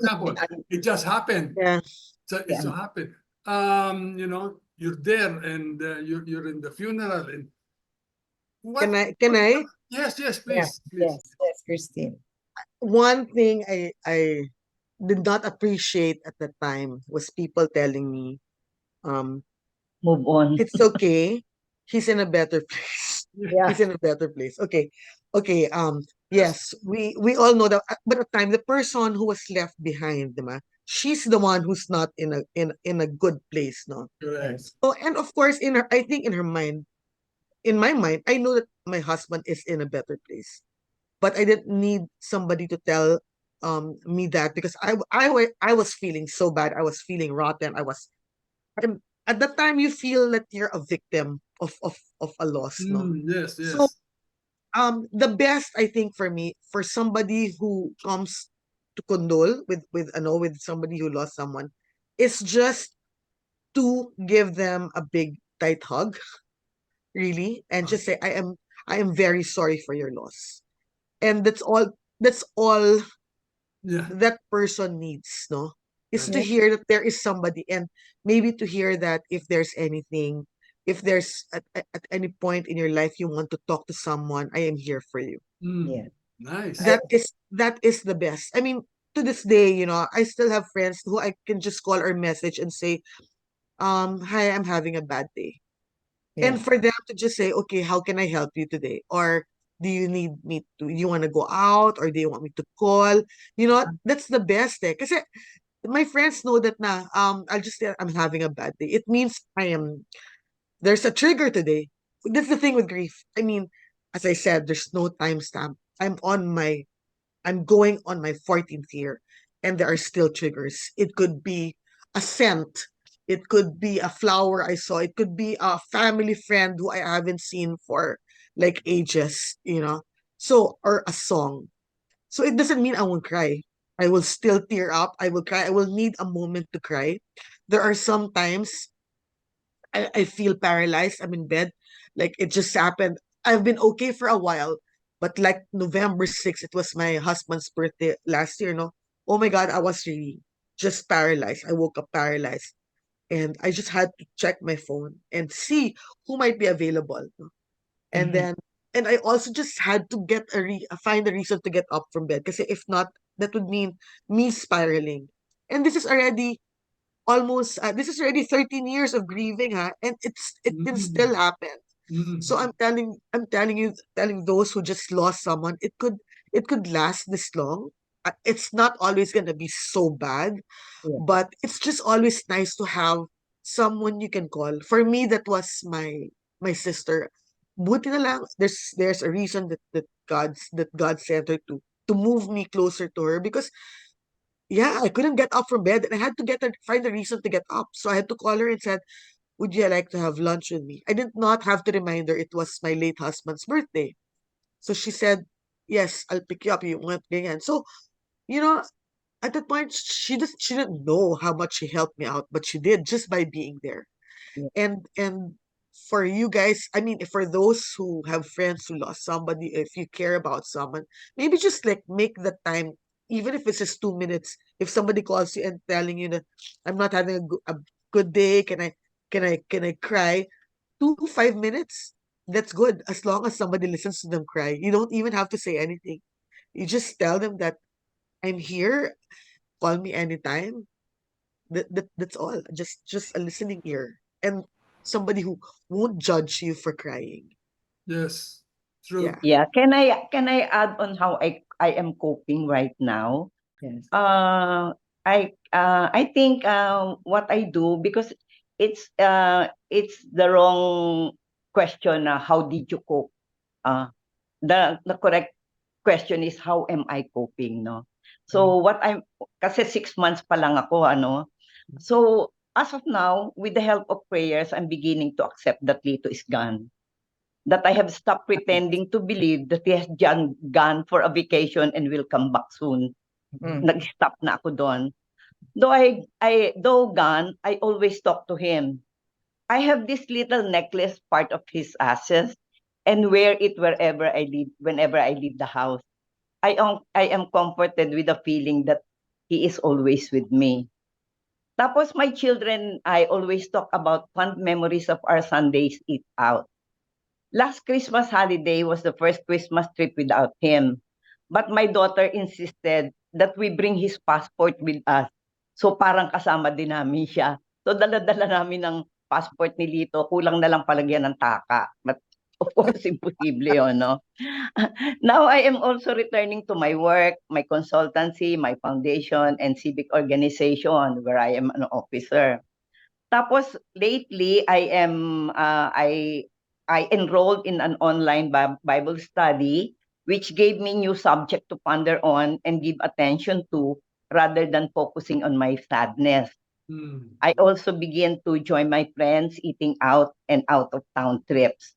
it just happened. Yeah. It so happened. You're there and you're in the funeral and what? Can I? Yes, yes, yeah, please, please. yes, Christine. One thing I did not appreciate at the time was people telling me, um, Move on. it's okay. He's in a better place. Yeah. He's in a better place. Okay. Okay. Yes, we all know that but at the time the person who was left behind, diba, she's the one who's not in a good place, no? Correct. Oh, and of course in her I think in my mind, I know that my husband is in a better place. But I didn't need somebody to tell me that because I was feeling so bad. I was feeling rotten. At that time you feel that you're a victim of a loss, no? Yes, So yes. the best I think for me, for somebody who comes to condole with somebody who lost someone, is just to give them a big tight hug, really, and just say I am very sorry for your loss. And that's all Yeah. that person needs, no? Is That to Yes. is. hear that there is somebody, and maybe to hear that if there's anything, if there's at any point in your life you want to talk to someone, I am here for you. Yeah. Nice. That is the best. I mean, to this day, I still have friends who I can just call or message and say, hi, I'm having a bad day. Yeah. And for them to just say, okay, how can I help you today? Or you want to go out, or do you want me to call? That's the best eh. Kasi my friends know that I'll just say I'm having a bad day. It means there's a trigger today. That's the thing with grief. I mean, as I said, there's no timestamp. I'm going on my 14th year, and there are still triggers. It could be a scent. It could be a flower I saw. It could be a family friend who I haven't seen for like ages. So, or a song. So it doesn't mean I won't cry. I will still tear up. I will cry. I will need a moment to cry. There are some times I feel paralyzed. I'm in bed. Like it just happened. I've been okay for a while, but like November 6th, it was my husband's birthday last year, no? Oh my God, I was really just paralyzed. I woke up paralyzed. And I just had to check my phone and see who might be available, no? And Mhm. then, and I also just had to find a reason to get up from bed. Because if not, that would mean me spiraling. And this is already 13 years of grieving, and it can still happen. So Mm. I'm telling those who just lost someone, it could last this long. It's not always gonna be so bad, Yeah. but it's just always nice to have someone you can call. For me, that was my sister. Buti na lang, there's a reason that God sent her to move me closer to her, because yeah, I couldn't get up from bed and I had to find a reason to get up. So I had to call her and said, would you like to have lunch with me? I did not have to remind her it was my late husband's birthday. So she said, yes, I'll pick you up. You want ganyan. So, you know, at that point, she didn't know how much she helped me out, but she did just by being there. Yeah. And for you guys, I mean, for those who have friends who lost somebody, if you care about someone, maybe just like make the time, even if it's just 2 minutes. If somebody calls you and telling you that I'm not having a good day, can I cry? 2 5 minutes. That's good as long as somebody listens to them cry. You don't even have to say anything. You just tell them that I'm here. Call me anytime. That's all. Just a listening ear and somebody who won't judge you for crying. Yes. Yeah. True. Yeah. Can I add on how I am coping right now? Yes. Uh, I think what I do, because it's the wrong question na how did you cope? The correct question is how am I coping, no? So kasi 6 months pa lang ako, ano. So as of now, with the help of prayers, I'm beginning to accept that Lito is gone. That I have stopped pretending to believe that he has gone for a vacation and will come back soon. Mm. Nag-stop na ako doon. Though gone, I always talk to him. I have this little necklace, part of his ashes, and wear it wherever I leave, whenever I leave the house. I am comforted with the feeling that he is always with me. Tapos my children, I always talk about fond memories of our Sundays eat out. Last Christmas holiday was the first Christmas trip without him. But my daughter insisted that we bring his passport with us. So parang kasama din namin siya. So dala-dala namin ng passport ni Lito, kulang na lang palagyan ng taka. But Of course, imposible yun, no? Now I am also returning to my work, my consultancy, my foundation, and civic organization where I am an officer. Tapos lately, I enrolled in an online Bible study, which gave me new subject to ponder on and give attention to rather than focusing on my sadness. Hmm. I also began to join my friends eating out and out of town trips.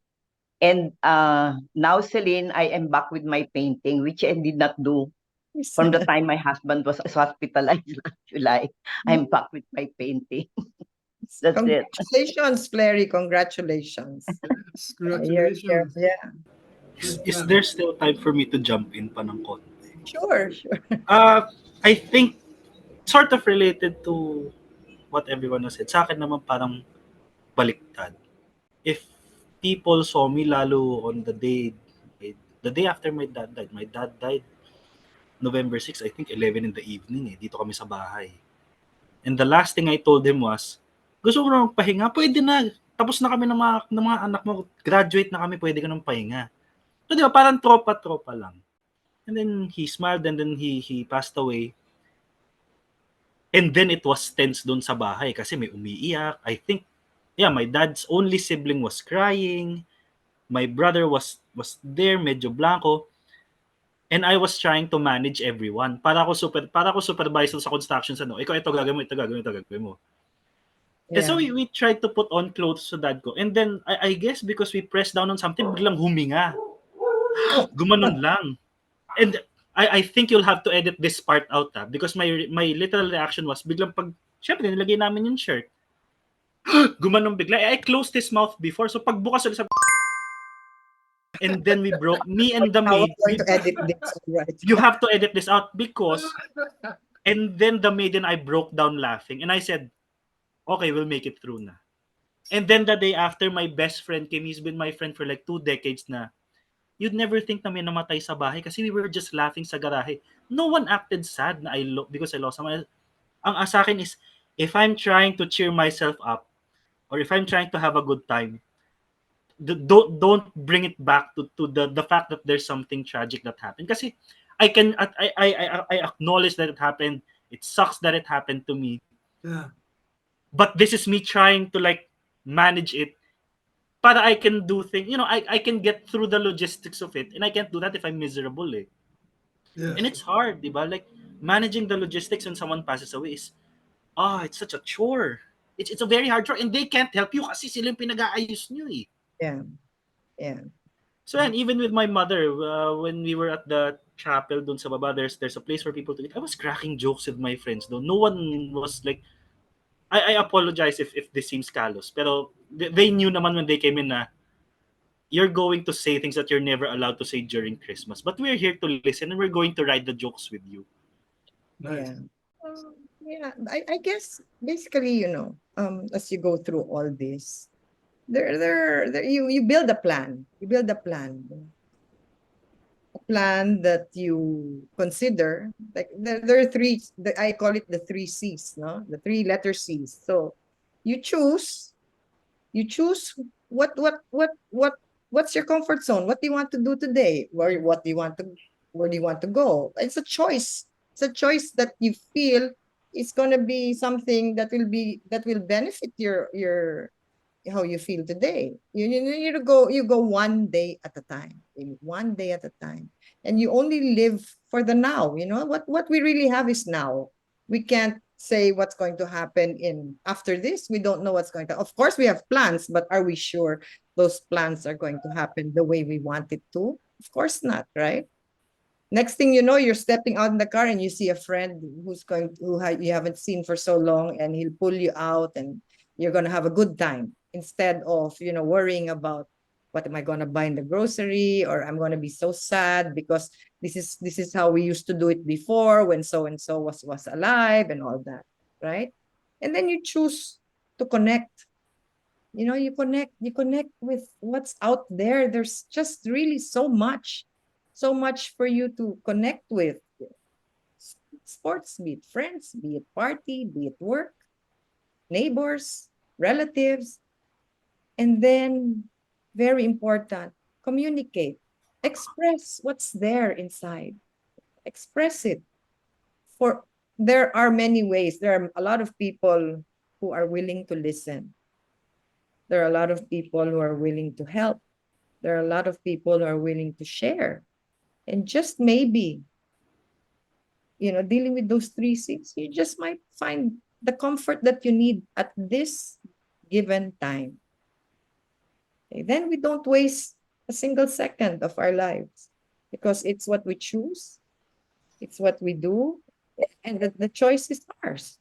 And now, Celine, I am back with my painting, which I did not do Yes. from the time my husband was hospitalized last July. I'm back with my painting. That's it. Congratulations, Flary. Congratulations. Yes, You're, congratulations. yeah, Good Is plan. there still time for me to jump in pa ng konti? sure, sure. I think sort of related to what everyone has said. Sa akin naman parang baliktad. If people saw me lalo on the day after my dad died November 6, I think 11 in the evening eh. Dito kami sa bahay. And the last thing I told him was, gusto mo na magpahinga? Pwede na. Tapos na kami ng mga anak mo. Graduate na kami, pwede ka nang pahinga. So, di ba, parang tropa-tropa lang. And then he smiled and then he passed away. And then it was tense doon sa bahay kasi may umiiyak. I think, yeah, my dad's only sibling was crying. My brother was there, medyo blanco. And I was trying to manage everyone. Para ako supervisor sa construction sa no. Ikaw ito gagawin mo, ito gagawin mo, ito gagawin mo. And so Yeah, we tried to put on clothes sa dad ko. And then I guess because we pressed down on something, biglang huminga. Gumanon lang. And I think you'll have to edit this part out because my literal reaction was biglang syempre nilagay namin yung shirt. Gumanon bigla. I closed his mouth before. So pagbukas ulit and then we broke, me and the I was maid, going to edit this, right? you have to edit this out because, and then the maid and I broke down laughing. And I said, okay, we'll make it through na. And then the day after, my best friend came. He's been my friend for like 2 decades na. You'd never think na may namatay sa bahay kasi we were just laughing sa garahe. No one acted sad na because I lost someone. Ang sa akin is, if I'm trying to cheer myself up or if I'm trying to have a good time, don't bring it back to the fact that there's something tragic that happened. Kasi I acknowledge that it happened. It sucks that it happened to me. Yeah. But this is me trying to like manage it para I can do things, I can get through the logistics of it, and I can't do that if I'm miserable eh. Yes. And it's hard, di ba? Like, managing the logistics when someone passes away is, it's such a chore. It's a very hard chore, and they can't help you kasi sila yung pinag-aayos nyo eh. Yeah, yeah. So, and even with my mother, when we were at the chapel dun sa baba, there's a place for people to eat. I was cracking jokes with my friends though. No one was like, I apologize if this seems callous, pero they knew naman when they came in na, you're going to say things that you're never allowed to say during Christmas. But we're here to listen and we're going to ride the jokes with you. Nice. Yeah. Yeah, I guess basically, as you go through all this, there you build a plan. You build a plan. A plan that you consider. Like there are three, I call it the three C's, no? The three letter C's. So you choose what's your comfort zone? What do you want to do today? Where do you want to go? It's a choice. It's a choice that you feel is going to be something that will benefit your how you feel today. You go one day at a time. One day at a time. And you only live for the now. What we really have is now. We can't say what's going to happen in after this. We don't know what's going to. Of course we have plans, but are we sure those plans are going to happen the way we want it to? Of course not, right? Next thing you know, you're stepping out in the car and you see a friend you haven't seen for so long, and he'll pull you out, and you're gonna have a good time instead of worrying about what am I gonna buy in the grocery, or I'm gonna be so sad because this is how we used to do it before when so and so was alive and all that, right? And then you choose to connect. You connect with what's out there. There's just really so much for you to connect with. Sports, be it friends, be it party, be it work, neighbors, relatives. And then very important. Communicate. Express what's there inside. Express it. For there are many ways. There are a lot of people who are willing to listen. There are a lot of people who are willing to help. There are a lot of people who are willing to share. And just maybe, dealing with those three C's, you just might find the comfort that you need at this given time. Okay? Then we don't waste a single second of our lives because it's what we choose, it's what we do, and the choice is ours.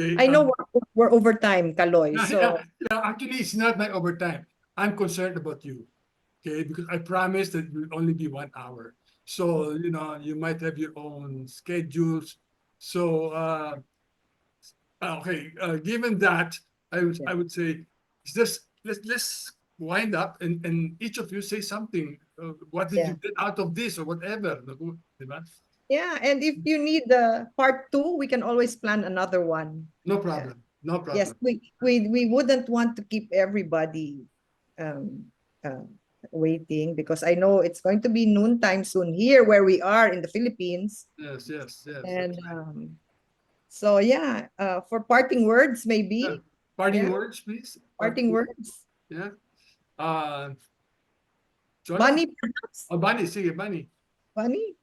Okay, I know we're over time, Kaloy. yeah, So actually, it's not my overtime. I'm concerned about you. Okay, because I promised that it will only be 1 hour. So, you might have your own schedules. So, okay, given that, I would say, let's wind up and each of you say something. What did yeah. you get out of this or whatever? Diba? Yeah, and if you need the part two, we can always plan another one. No Yeah. problem. No Yes, problem. we wouldn't want to keep everybody um uh, waiting because I know it's going to be noontime soon here where we are in the Philippines. Yes, yes, yes. And That's right. so yeah, for parting words, Yeah. maybe. Parting Yeah, words, please. parting words. Yeah. Uh, Cholo? Bunny, perhaps? Bunny, sige, Bunny. Bunny?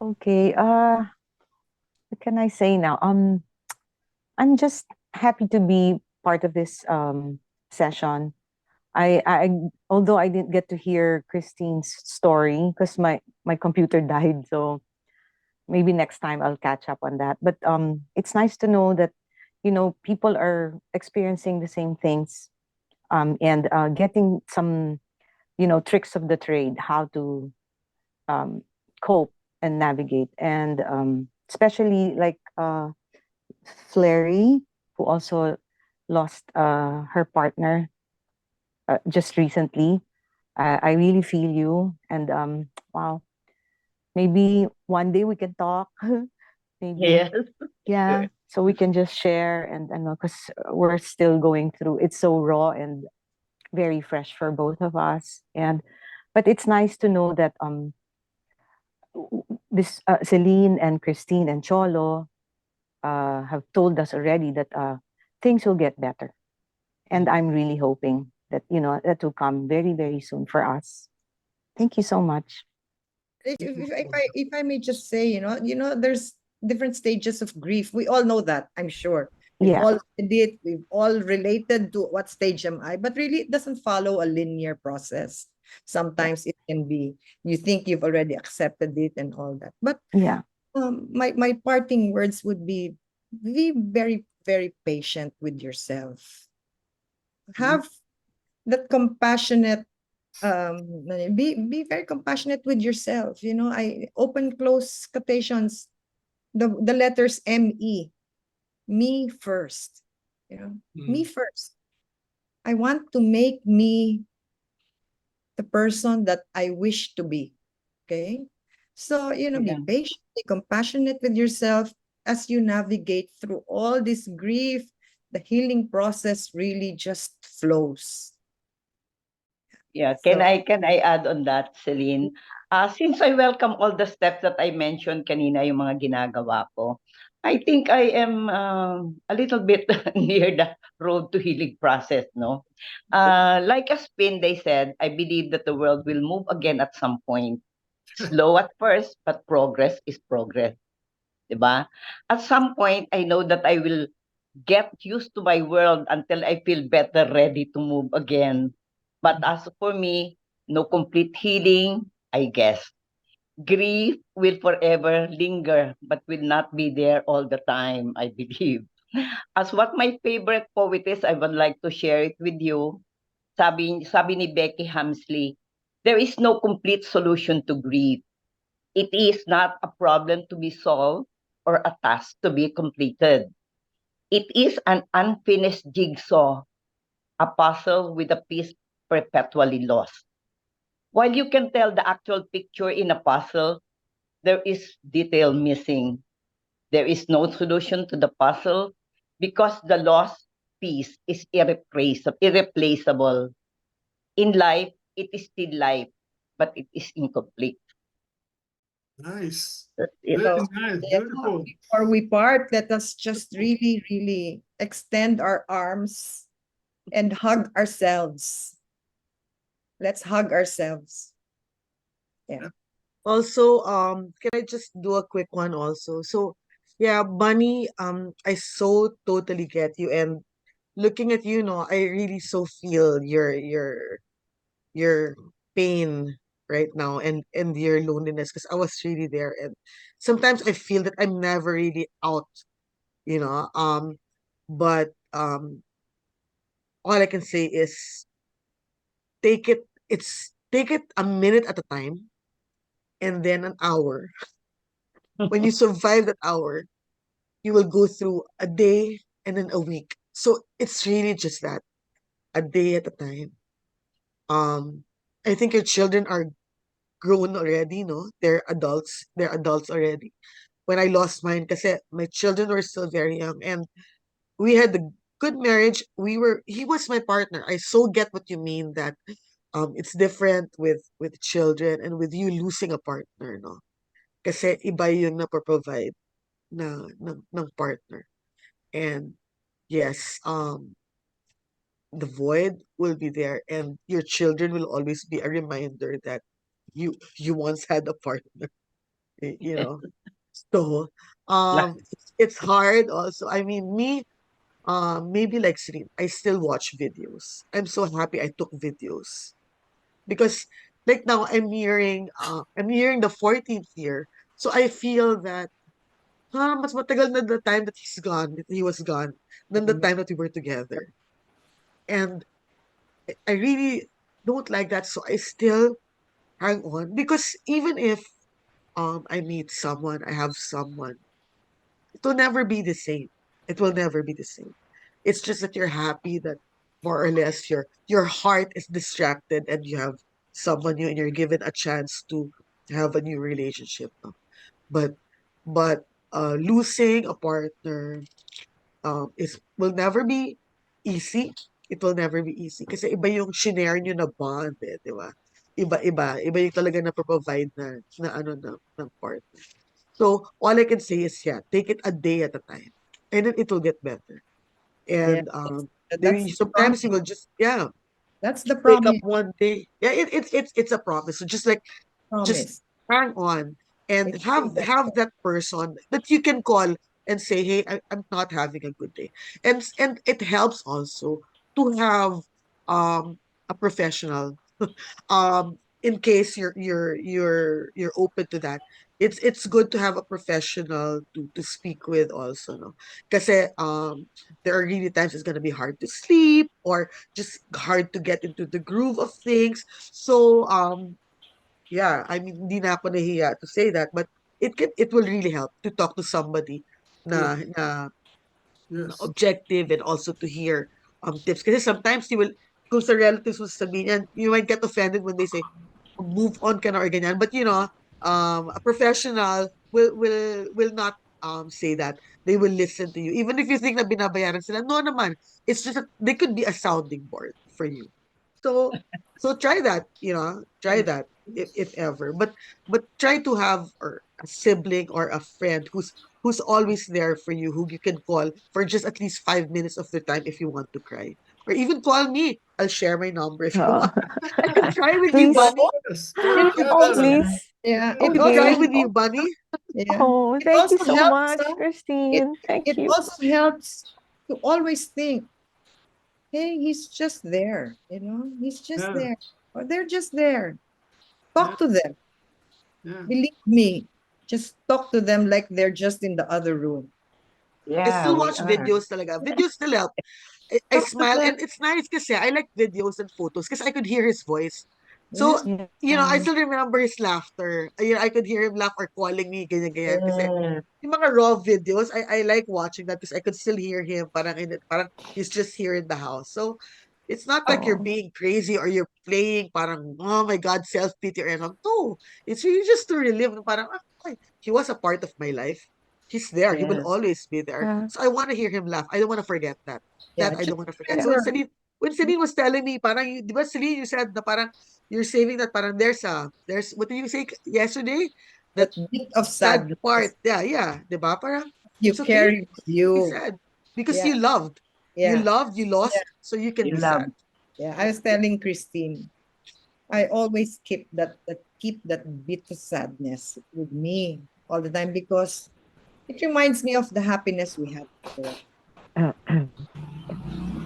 Okay. What can I say now? I'm just happy to be part of this session. I although I didn't get to hear Christine's story because my computer died, so maybe next time I'll catch up on that. But it's nice to know that people are experiencing the same things, and getting some tricks of the trade, how to um, cope and navigate, and especially like Flary, who also lost her partner just recently. I really feel you, and wow, maybe one day we can talk. Maybe, Yes. yeah, so we can just share, and because we're still going through. It's so raw and very fresh for both of us, and but it's nice to know that this Celine and Christine and Cholo have told us already that things will get better. And I'm really hoping that, that will come very, very soon for us. Thank you so much. If I may just say, there's different stages of grief. We all know that, I'm sure. We've Yeah, all did it, we've all related to what stage am I, but really it doesn't follow a linear process. Sometimes it can be you think you've already accepted it and all that. But yeah, my parting words would be very, very patient with yourself. Have that compassionate be very compassionate with yourself. I open close quotations, the letters me first. Me first. I want to make me the person that I wish to be. Okay. So, be Yeah. patient, be compassionate with yourself as you navigate through all this grief. The healing process really just flows. Yeah. Can So, I add on that, Celine? Since I welcome all the steps that I mentioned kanina, yung mga ginagawa ko, I think I am a little bit near the road to healing process, no? Like a spin, they said, I believe that the world will move again at some point. Slow at first, but progress is progress. Diba? At some point, I know that I will get used to my world until I feel better, ready to move again. But as for me, no complete healing, I guess. Grief will forever linger, but will not be there all the time, I believe. As what my favorite poet is, I would like to share it with you. Sabi ni Becky Hamsley, there is no complete solution to grief. It is not a problem to be solved or a task to be completed. It is an unfinished jigsaw, a puzzle with a piece perpetually lost. While you can tell the actual picture in a puzzle, there is detail missing. There is no solution to the puzzle because the loss peace is irreplaceable. In life, it is still life, but it is incomplete. Nice. That's it. Very So, nice. yeah, Beautiful. before we part, let us just really, really extend our arms and hug ourselves. Let's hug ourselves. Yeah. Also, can I just do a quick one also? So, yeah, Bunny, I so totally get you, and looking at you, know, I really so feel your pain right now, and your loneliness, because I was really there, and sometimes I feel that I'm never really out, you know. But all I can say is take it a minute at a time, and then an hour. When you survive that hour, you will go through a day and then a week. So it's really just that, a day at a time. Um, I think your children are grown already, no? They're adults. They're adults already. When I lost mine, kasi my children were still very young, and we had a good marriage. He was my partner. I so get what you mean that it's different with children and with you losing a partner, no? Kasi iba yung napro-provide ng partner. And yes, the void will be there, and your children will always be a reminder that you once had a partner, you know. So it's hard also. I mean, me, maybe like Celine, I still watch videos. I'm so happy I took videos, because like now I'm nearing the 14th year. So I feel that mas matagal na the time that he was gone, than the time that we were together. And I really don't like that. So I still hang on, because even if I meet someone, I have someone, it will never be the same. It will never be the same. It's just that you're happy that more or less your heart is distracted and you have someone new, and you're given a chance to have a new relationship. No? But but losing a partner is will never be easy. It will never be easy. Kasi iba yung shinare nyo na bond, eh, di ba? Iba-iba. Iba yung talaga na provide na ano ng partner. So, all I can say is, yeah, take it a day at a time. And then it will get better. Yeah. And That's the sometimes you promise. will just, yeah, That's the wake up promise. one day. Yeah, it's a promise. So just Promise. hang on, and It will get have that person that you can call and say, hey, I'm not having a good day. And it helps also to have a professional, in case you're open to that. It's good to have a professional to speak with also, no, kasi there are really times it's going to be hard to sleep, or just hard to get into the groove of things. So yeah, I mean, hindi na ako nahiya to say that, but it will really help to talk to somebody Yeah. na Yes. objective, and also to hear tips. Kasi sometimes you will, kung sa relatives mo sasabihin yan, you might get offended when they say, move on ka na or ganyan. But a professional will not say that. They will listen to you. Even if you think na binabayaran sila, no naman. It's just that they could be a sounding board for you. So try that, try that if ever. But try to have or a sibling or a friend who's always there for you, who you can call for just at least 5 minutes of the time if you want to cry. Or even call me. I'll share my number if you Oh. want. I could cry with you, Please. Bunny. Yes. Call You each know, other. Oh, also, please. yeah, I it could also, cry Okay. with you, Bunny. yeah, Oh, it thank you also so helps, much, it, Christine. Thank it you. also helps to always think, hey, he's just there, he's just Yeah. there, or they're just there. Yeah. Talk to them. Yeah. Believe me, just talk to them like they're just in the other room. I Yeah, still we watch are. videos talaga. Videos still help. I Talk to smile, them. and it's nice kasi I like videos and photos because I could hear his voice. Yeah. So, I Yeah. still remember his laughter. I could hear him laugh or calling me, ganyan, ganyan. Kasi Mm. yung mga raw videos, I like watching that because I could still hear him. Parang he's just here in the house. So, it's not like you're Oh. being crazy or you're playing parang, oh my God, self-pity or anything. No, it's really just to relive. Parang, he was a part of my life. He's there. He will Yeah. always be there. Yeah. So I want to hear him laugh. I don't want to forget that. Yeah. That I don't Just want to forget. So remember. When Celine was telling me, parang, di ba Celine, you said na parang, you're saving that parang there's, what did you say yesterday? That That bit of sad part. sadness Yeah, yeah. Di ba? Parang, you it's okay. carry with Be you. sad. Because Yeah. you loved. You Yeah. loved, you Yeah. lost, so you can You be love. sad. Yeah. I was telling Christine, I always keep that bit of sadness with me all the time because it reminds me of the happiness we had before.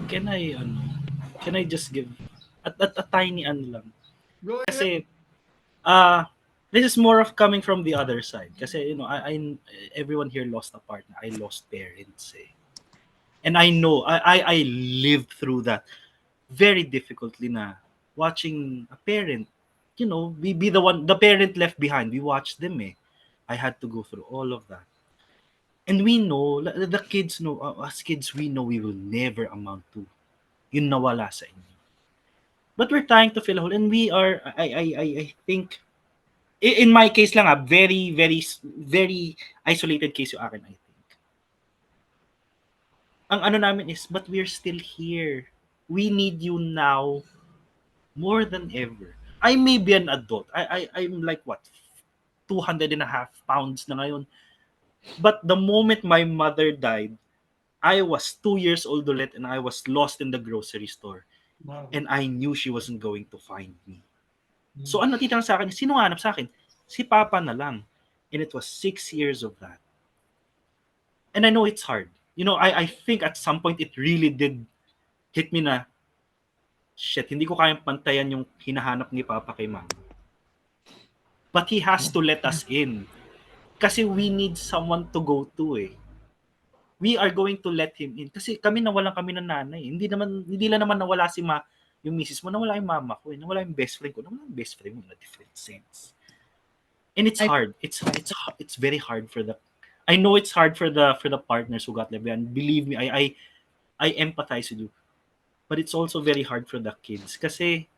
Can I, can I just give a tiny ano lang? Go ahead. Kasi, uh, this is more of coming from the other side. Kasi, I everyone here lost a partner. I lost parents, eh. And I know, I lived through that very difficultly na watching a parent, we be the parent left behind. We watched them, eh. I had to go through all of that. And we know, the kids know, as kids, we know we will never amount to yung nawala sa inyo. But we're trying to fill a hole and we are, I think, in my case lang, very, very, very isolated case yung akin, I think. Ang ano namin is, but we're still here. We need you now more than ever. I may be an adult. I'm like, what, 200 and a half pounds na ngayon. But the moment my mother died, I was 2 years old ulit and I was lost in the grocery store. Wow. And I knew she wasn't going to find me. So ano natitira sa akin, sino hanap sa akin? Si Papa na lang. And it was 6 years of that. And I know it's hard. I think at some point it really did hit me na, shit, hindi ko kayang pantayan yung hinahanap ni Papa kay Mama. But he has to let us in. Kasi we need someone to go to, eh. We are going to let him in. Kasi nawalan kami ng nanay. Hindi lang naman nawala yung misis mo, nawala yung mama ko, eh. Nawala yung best friend ko. Nawala yung best friend mo in a different sense. And it's I hard. It's very hard for the, I know it's hard for the partners who got left behind. Believe me, I empathize with you. But it's also very hard for the kids kasi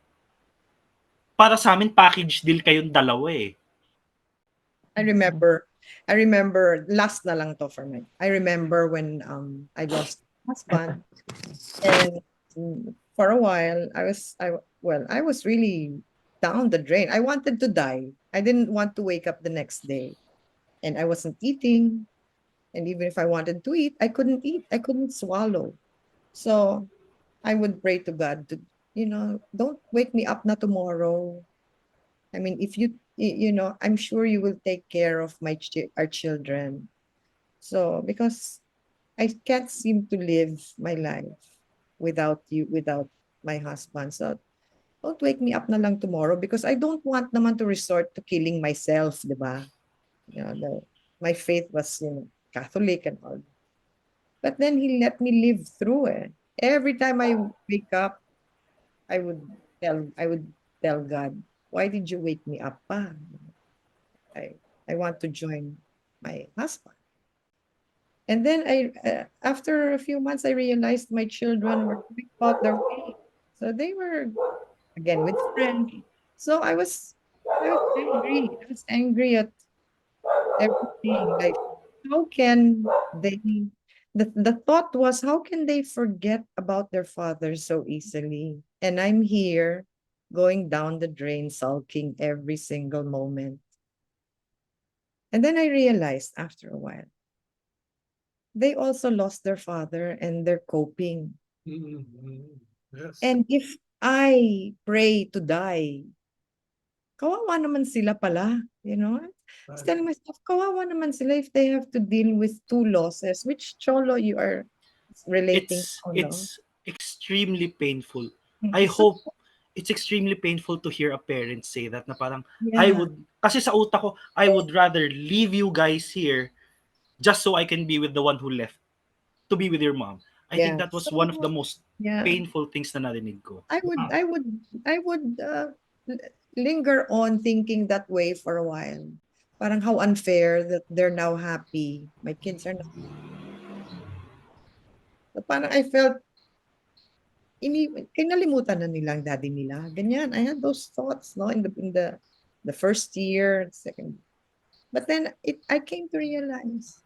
para sa amin package deal kayong dalawa, eh. I remember I remember last na lang to for me. I remember when I lost my husband and for a while I was really down the drain. I wanted to die. I didn't want to wake up the next day. And I wasn't eating. And even if I wanted to eat, I couldn't eat. I couldn't swallow. So I would pray to God to, don't wake me up na tomorrow. I mean, if I'm sure you will take care of our children. So because I can't seem to live my life without you, without my husband. So don't wake me up na lang tomorrow because I don't want naman to resort to killing myself, di ba? My faith was, Catholic and all. But then he let me live through it. Every time I wake up, I would tell God, why did you wake me up pa? I want to join my husband. And then after a few months, I realized my children were going about their way. So they were again with friends. So I was angry. I was angry at everything. Like, how can they? The thought was, how can they forget about their father so easily? And I'm here going down the drain, sulking every single moment. And then I realized after a while, they also lost their father and they're coping. Mhm. Yes. And if I pray to die, kawawa naman sila pala, I was telling myself, kawawa naman sila if they have to deal with two losses. Which cholo you are relating It's to, no? it's extremely painful. I So, hope it's extremely painful to hear a parent say that na parang yeah, kasi sa utak ko I would rather leave you guys here just so I can be with the one who left to be with your mom. I think yeah. that was So, one of the most yeah, painful things na narinig ko. I would, I would, I would linger on thinking that way for a while. Parang how unfair that they're now happy. My kids are now. So parang I felt kinalimutan na nila ang daddy nila. Ganyan. I had those thoughts, no, in the first year, second. But then I came to realize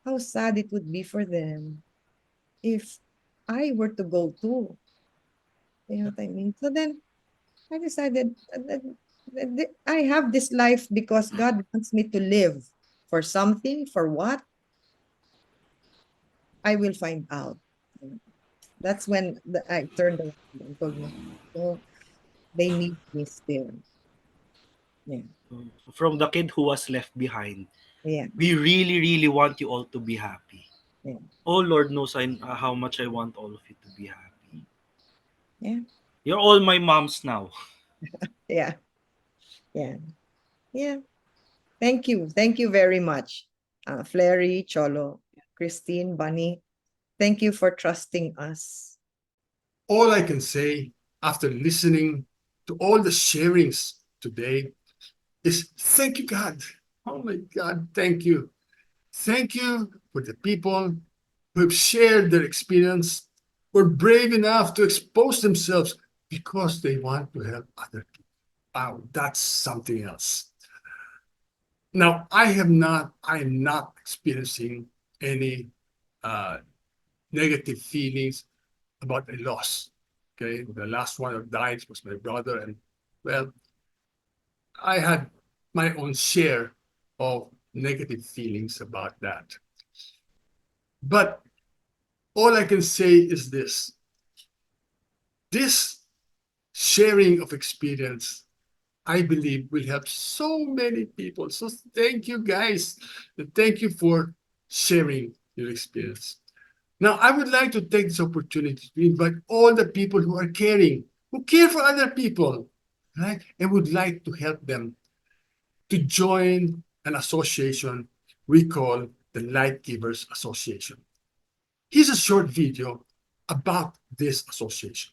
how sad it would be for them if I were to go too. You know what I mean? So then I decided that I have this life because God wants me to live for something, for what I will find out. That's when I turned around and told my, oh, they need me still. Yeah, From the kid who was left behind, yeah, we really, really want you all to be happy. yeah, Oh, Lord knows how much I want all of you to be happy. yeah, You're all my moms now. yeah, yeah, yeah. Thank you. Thank you very much, Flary, Cholo, Christine, Bunny. Thank you for trusting us. All I can say after listening to all the sharings today is thank you, God. Oh my God, thank you. Thank you for the people who have shared their experience, were brave enough to expose themselves because they want to help other people. Wow, that's something else. Now, I am not experiencing any uh, negative feelings about a loss. Okay, the last one that died was my brother, and well, I had my own share of negative feelings about that. But all I can say is this sharing of experience, I believe, will help so many people. So thank you guys. And thank you for sharing your experience. Now, I would like to take this opportunity to invite all the people who are caring, who care for other people, right? And would like to help them to join an association we call the Light Givers Association. Here's a short video about this association.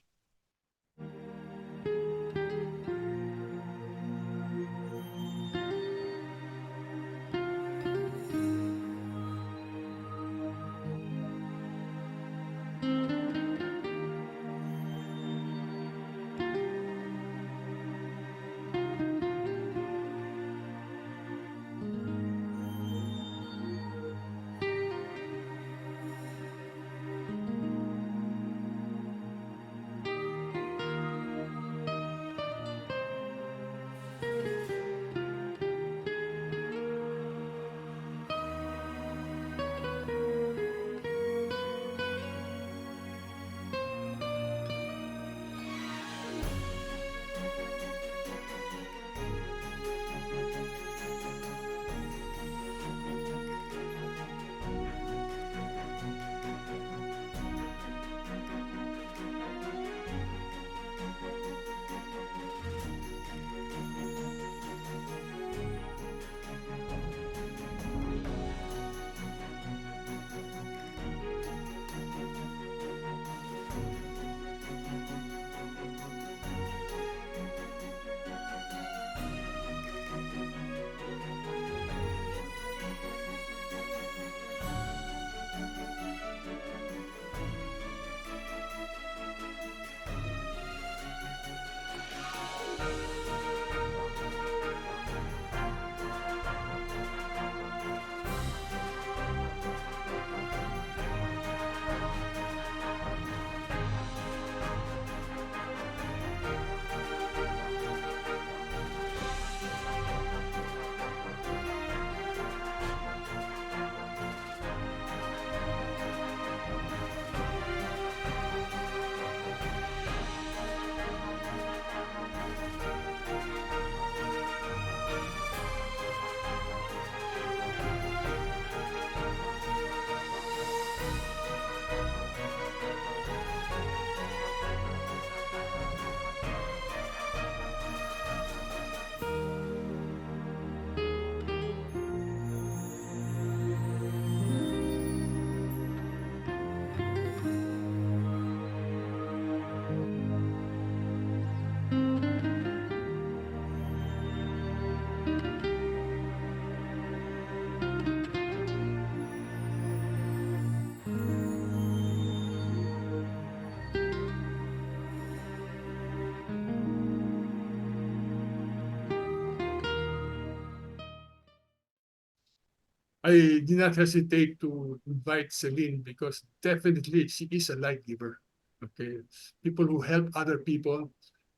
I did not hesitate to invite Celine because definitely she is a light giver. Okay, people who help other people,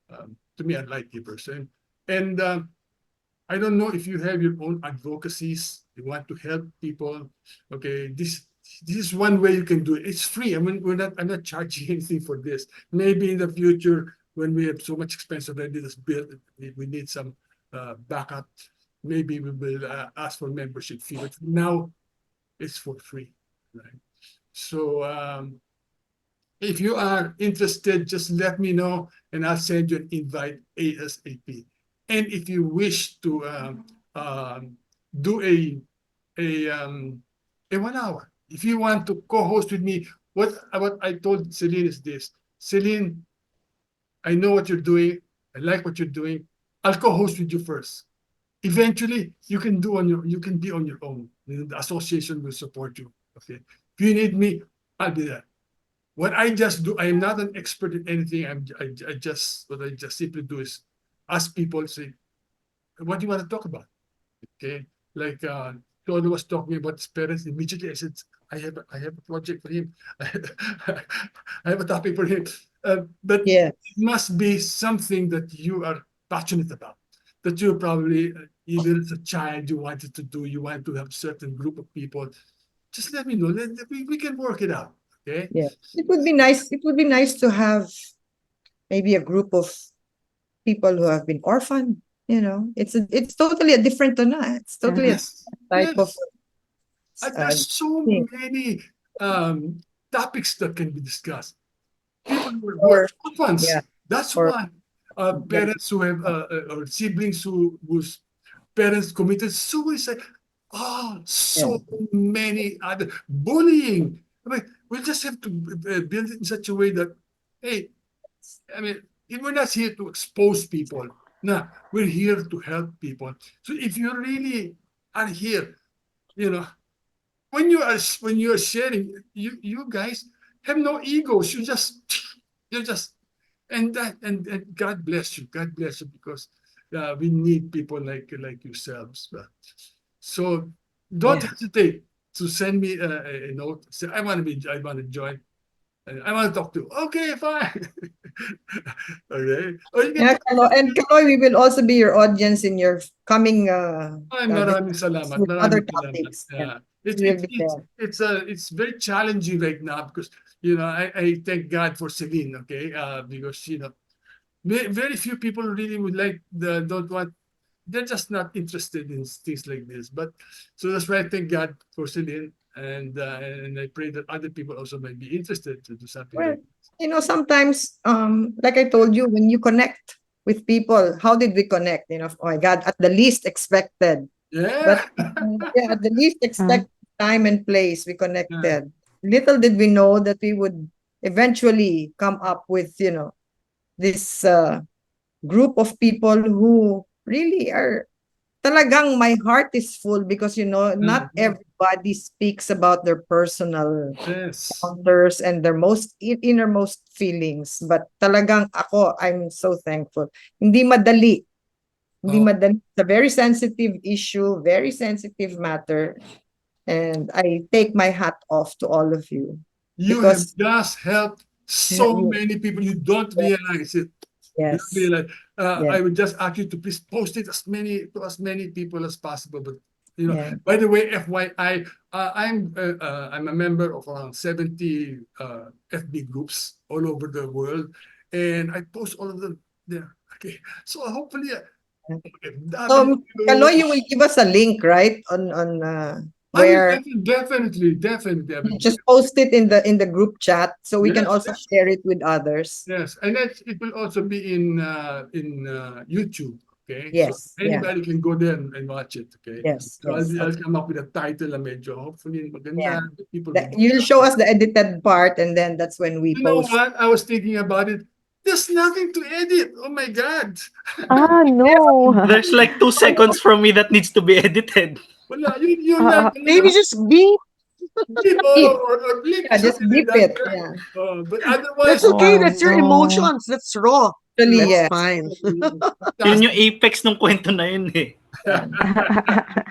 to me, are light givers, and I don't know if you have your own advocacies. You want to help people. Okay, this is one way you can do it. It's free. I mean, I'm not charging anything for this. Maybe in the future, when we have so much expense already that's built, we need some backup. Maybe we will ask for membership fee. But now it's for free, right? So if you are interested, just let me know and I'll send you an invite ASAP. And if you wish to do a 1 hour, if you want to co-host with me, what I told Celine is this: Celine, I know what you're doing. I like what you're doing. I'll co-host with you first. Eventually, you can be on your own. The association will support you. Okay. If you need me, I'll be there. What I just do, I am not an expert in anything. I just what I just simply do is ask people, say, what do you want to talk about? Okay, like Tony was talking about his parents. Immediately, I said, I have a project for him. I have a topic for him. But Yeah. it must be something that you are passionate about. That you probably, even as a child, you wanted to do. You want to have a certain group of people. Just let me know. We can work it out. Okay. Yeah. It would be nice. It would be nice to have maybe a group of people who have been orphaned. It's totally a different It's totally a Yes. type of Yes. There's so thing. many topics that can be discussed. People who are Or yeah, orphans, that's or one. Parents who have or siblings whose parents committed suicide. Oh, yeah, so many other bullying. I mean, we just have to build it in such a way that, hey, I mean, we're not here to expose people. No, we're here to help people. So if you really are here, you know, when you are sharing, you guys have no egos. You just and God bless you. God bless you because we need people like yourselves. So don't yeah. hesitate to send me a note. Say I want to join. I want to talk to. Okay, fine. Okay. Or you can Yeah, talk. And Kaloy, we will also be your audience in your coming Ay, maraming discussions salamat. with other Maraming salamat. topics. Yeah, Yeah. we will be there. It's very challenging right now because I thank God for Celine, okay? Because very few people really would don't want, they're just not interested in things like this. But so that's why I thank God for Celine, and I pray that other people also might be interested to do something Well, like sometimes, like I told you, when you connect with people, how did we connect? Oh my God, at the least expected. yeah. But yeah, at the least Uh, expected time and place, we Yeah. connected. Little did we know that we would eventually come up with, this group of people who really are talagang my heart is full because not Mhm. everybody speaks about their personal Yes. encounters and their most innermost feelings, but talagang I'm so thankful. Hindi madali. Hindi Oh, madali. It's a very sensitive issue, very sensitive matter, and I take my hat off to all of you you have because just helped so you- many people. You don't realize it. You don't yes, realize. yeah, I would just ask you to please post it as many people as possible. But yeah. by the way, FYI, I'm a member of around 70 FB groups all over the world, and I post all of them there. Okay, so hopefully, Kaloy, W. you will give us a link, right? On I will where definitely, I will you do just that. post it in the group chat so we can Yes, also yes. share it with others. Yes, and it will also be in YouTube. Okay, so Yes, yeah, anybody can go there and watch it. Okay, yes, so yes. I'll Okay, come up with a title na medyo hopefully yeah. maganda that people will. You'll show us the edited part, and then that's when we You know post. what? I was thinking about it. There's nothing to edit. Oh my God. no. There's like 2 seconds from me that needs to be edited. Wala, yun lang. Uh, Maybe just be. Beep Beep. or blip, Yeah, just something like beep that. it. Yeah. But That's otherwise, okay. oh That's your no. emotions. That's raw. Actually, That's yes. fine. Yun fantastic. yung apex ng kwento na yun eh.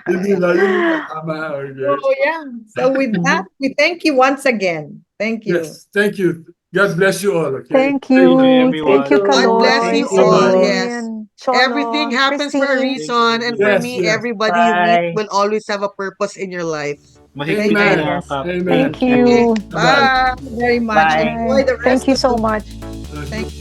Hindi ba? Yun yung tama. Okay. Oh, yeah. So with that, we thank you once again. Thank you. Yes, thank you. God bless you all. Okay. Thank you, you. everyone. Thank you, God bless Kaloy, you Bye-bye. all. Celine, Yes. Cholo, Everything happens for a Christine. reason. And for Yes, me, yes. everybody you meet Bye. will always have a purpose in your life. Mahigpit Amen. na Yes. yakap. Amen. Thank Okay. you. Bye-bye. Bye. Very much. Bye. Enjoy the Thank rest you of so the much. Thank you.